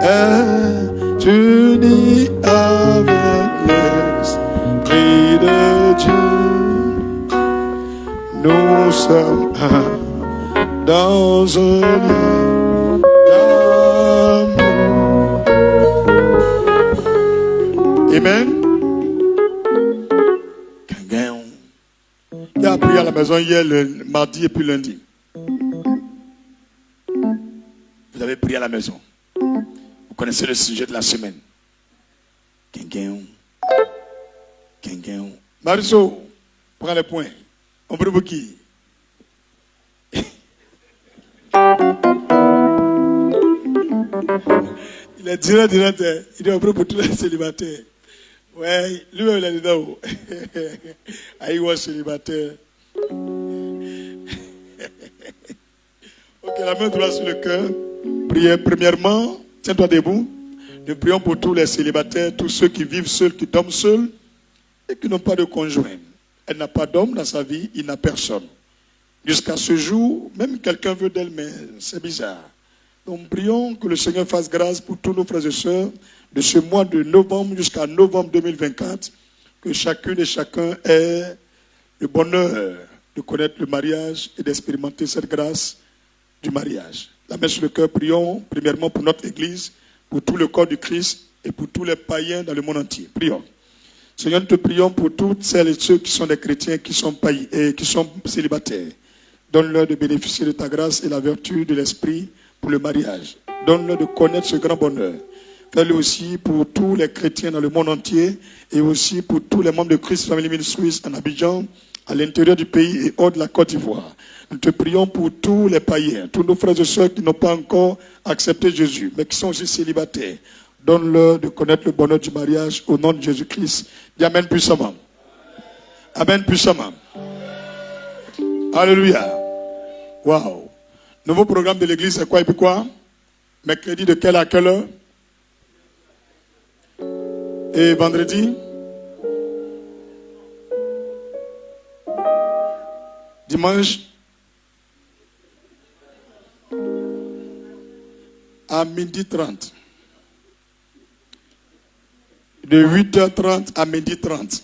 est uni avec l'esprit de Dieu. Nous sommes un dans un lien d'amour. Amen. Qui a prié à la maison hier, le mardi et puis lundi? Vous avez prié à la maison. Vous connaissez le sujet de la semaine. Mariso, prends les points. On prie pour qui? Il est direct. Il est prêt pour tous les célibataires. Ouais, lui-même il est dedans. Il was célibataire. Ok, la main droite sur le cœur. Priez premièrement, tiens-toi debout. Nous prions pour tous les célibataires, tous ceux qui vivent seuls, qui dorment seuls et qui n'ont pas de conjoint. Elle n'a pas d'homme dans sa vie, il n'a personne. Jusqu'à ce jour, même quelqu'un veut d'elle, mais c'est bizarre. Donc prions que le Seigneur fasse grâce pour tous nos frères et sœurs de ce mois de novembre jusqu'à novembre 2024, que chacune et chacun ait le bonheur de connaître le mariage et d'expérimenter cette grâce du mariage. La main sur le cœur, prions premièrement pour notre Église, pour tout le corps du Christ et pour tous les païens dans le monde entier. Prions. Seigneur, nous te prions pour toutes celles et ceux qui sont des chrétiens, qui sont païens et qui sont célibataires. Donne-leur de bénéficier de ta grâce et la vertu de l'esprit pour le mariage. Donne-leur de connaître ce grand bonheur. Fais-le aussi pour tous les chrétiens dans le monde entier et aussi pour tous les membres de Christ Family Ministries en Abidjan, à l'intérieur du pays et hors de la Côte d'Ivoire. Nous te prions pour tous les païens, tous nos frères et sœurs qui n'ont pas encore accepté Jésus, mais qui sont aussi célibataires. Donne-leur de connaître le bonheur du mariage au nom de Jésus-Christ. Dis Amen puissamment. Amen puissamment. Alléluia. Waouh. Nouveau programme de l'église, c'est quoi et puis quoi? Mercredi de quelle à quelle heure? Et vendredi? Dimanche? À 12h30. De 8h30 à 12h30.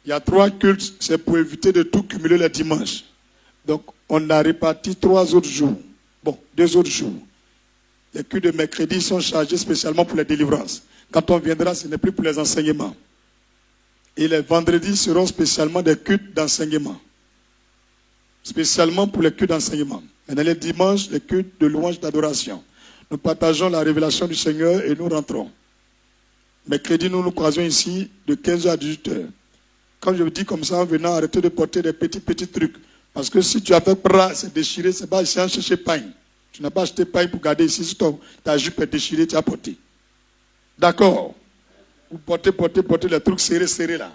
Il y a 3 cultes, c'est pour éviter de tout cumuler les dimanches. Donc, on a réparti 3 autres jours. Bon, 2 autres jours. Les cultes de mercredi sont chargés spécialement pour les délivrances. Quand on viendra, ce n'est plus pour les enseignements. Et les vendredis seront spécialement des cultes d'enseignement. Spécialement pour les cultes d'enseignement. Maintenant, les dimanches, les cultes de louange d'adoration. Nous partageons la révélation du Seigneur et nous rentrons. Mercredi, nous nous croisons ici de 15h à 18h. Quand je vous dis comme ça, en venant, arrêtez de porter des petits trucs. Parce que si tu as fait bras, c'est déchiré, c'est pas ici en chercher pain. Tu n'as pas acheté pain pour garder ici. Si ta jupe est déchirée, tu as porté. D'accord? Vous portez les trucs serrés là.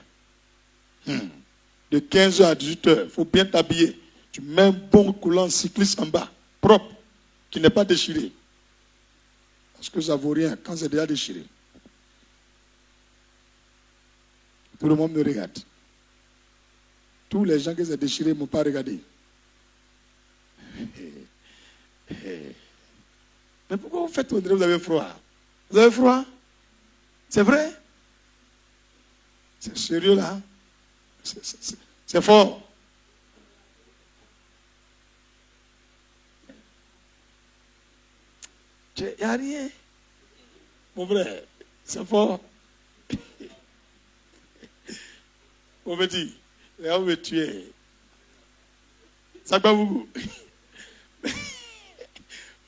De 15h à 18h, il faut bien t'habiller. Tu mets un bon coulant cycliste en bas, propre, qui n'est pas déchiré. Parce que ça ne vaut rien quand c'est déjà déchiré. Tout le monde me regarde. Tous les gens qui sont déchirés ne m'ont pas regardé. Mais pourquoi vous faites que vous avez froid? Vous avez froid? C'est vrai? C'est sérieux là? C'est fort. Il n'y a rien. Mon frère, c'est fort. On me dit, là où me tuer. Ça va beaucoup.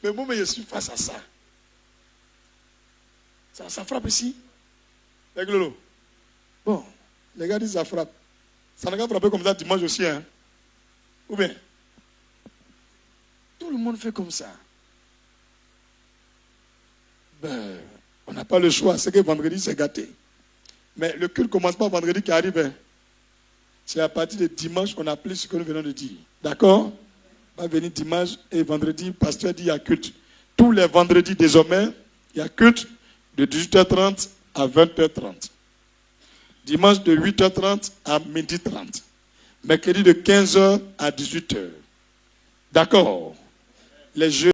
Mais moi, je suis face à ça. Ça frappe ici. Avec Lolo. Bon, les gars disent ça frappe. Ça n'a qu'à frapper comme ça dimanche aussi. Hein? Ou bien? Tout le monde fait comme ça. Ben, on n'a pas le choix. C'est que vendredi, c'est gâté. Mais le culte ne commence pas vendredi qui arrive. Hein? C'est à partir de dimanche qu'on applique ce que nous venons de dire. D'accord? On va venir dimanche et vendredi, le pasteur dit il y a culte. Tous les vendredis désormais, il y a culte de 18h30 à 20h30. Dimanche de 8h30 à 12h30. Mercredi de 15h à 18h. D'accord? Les jeux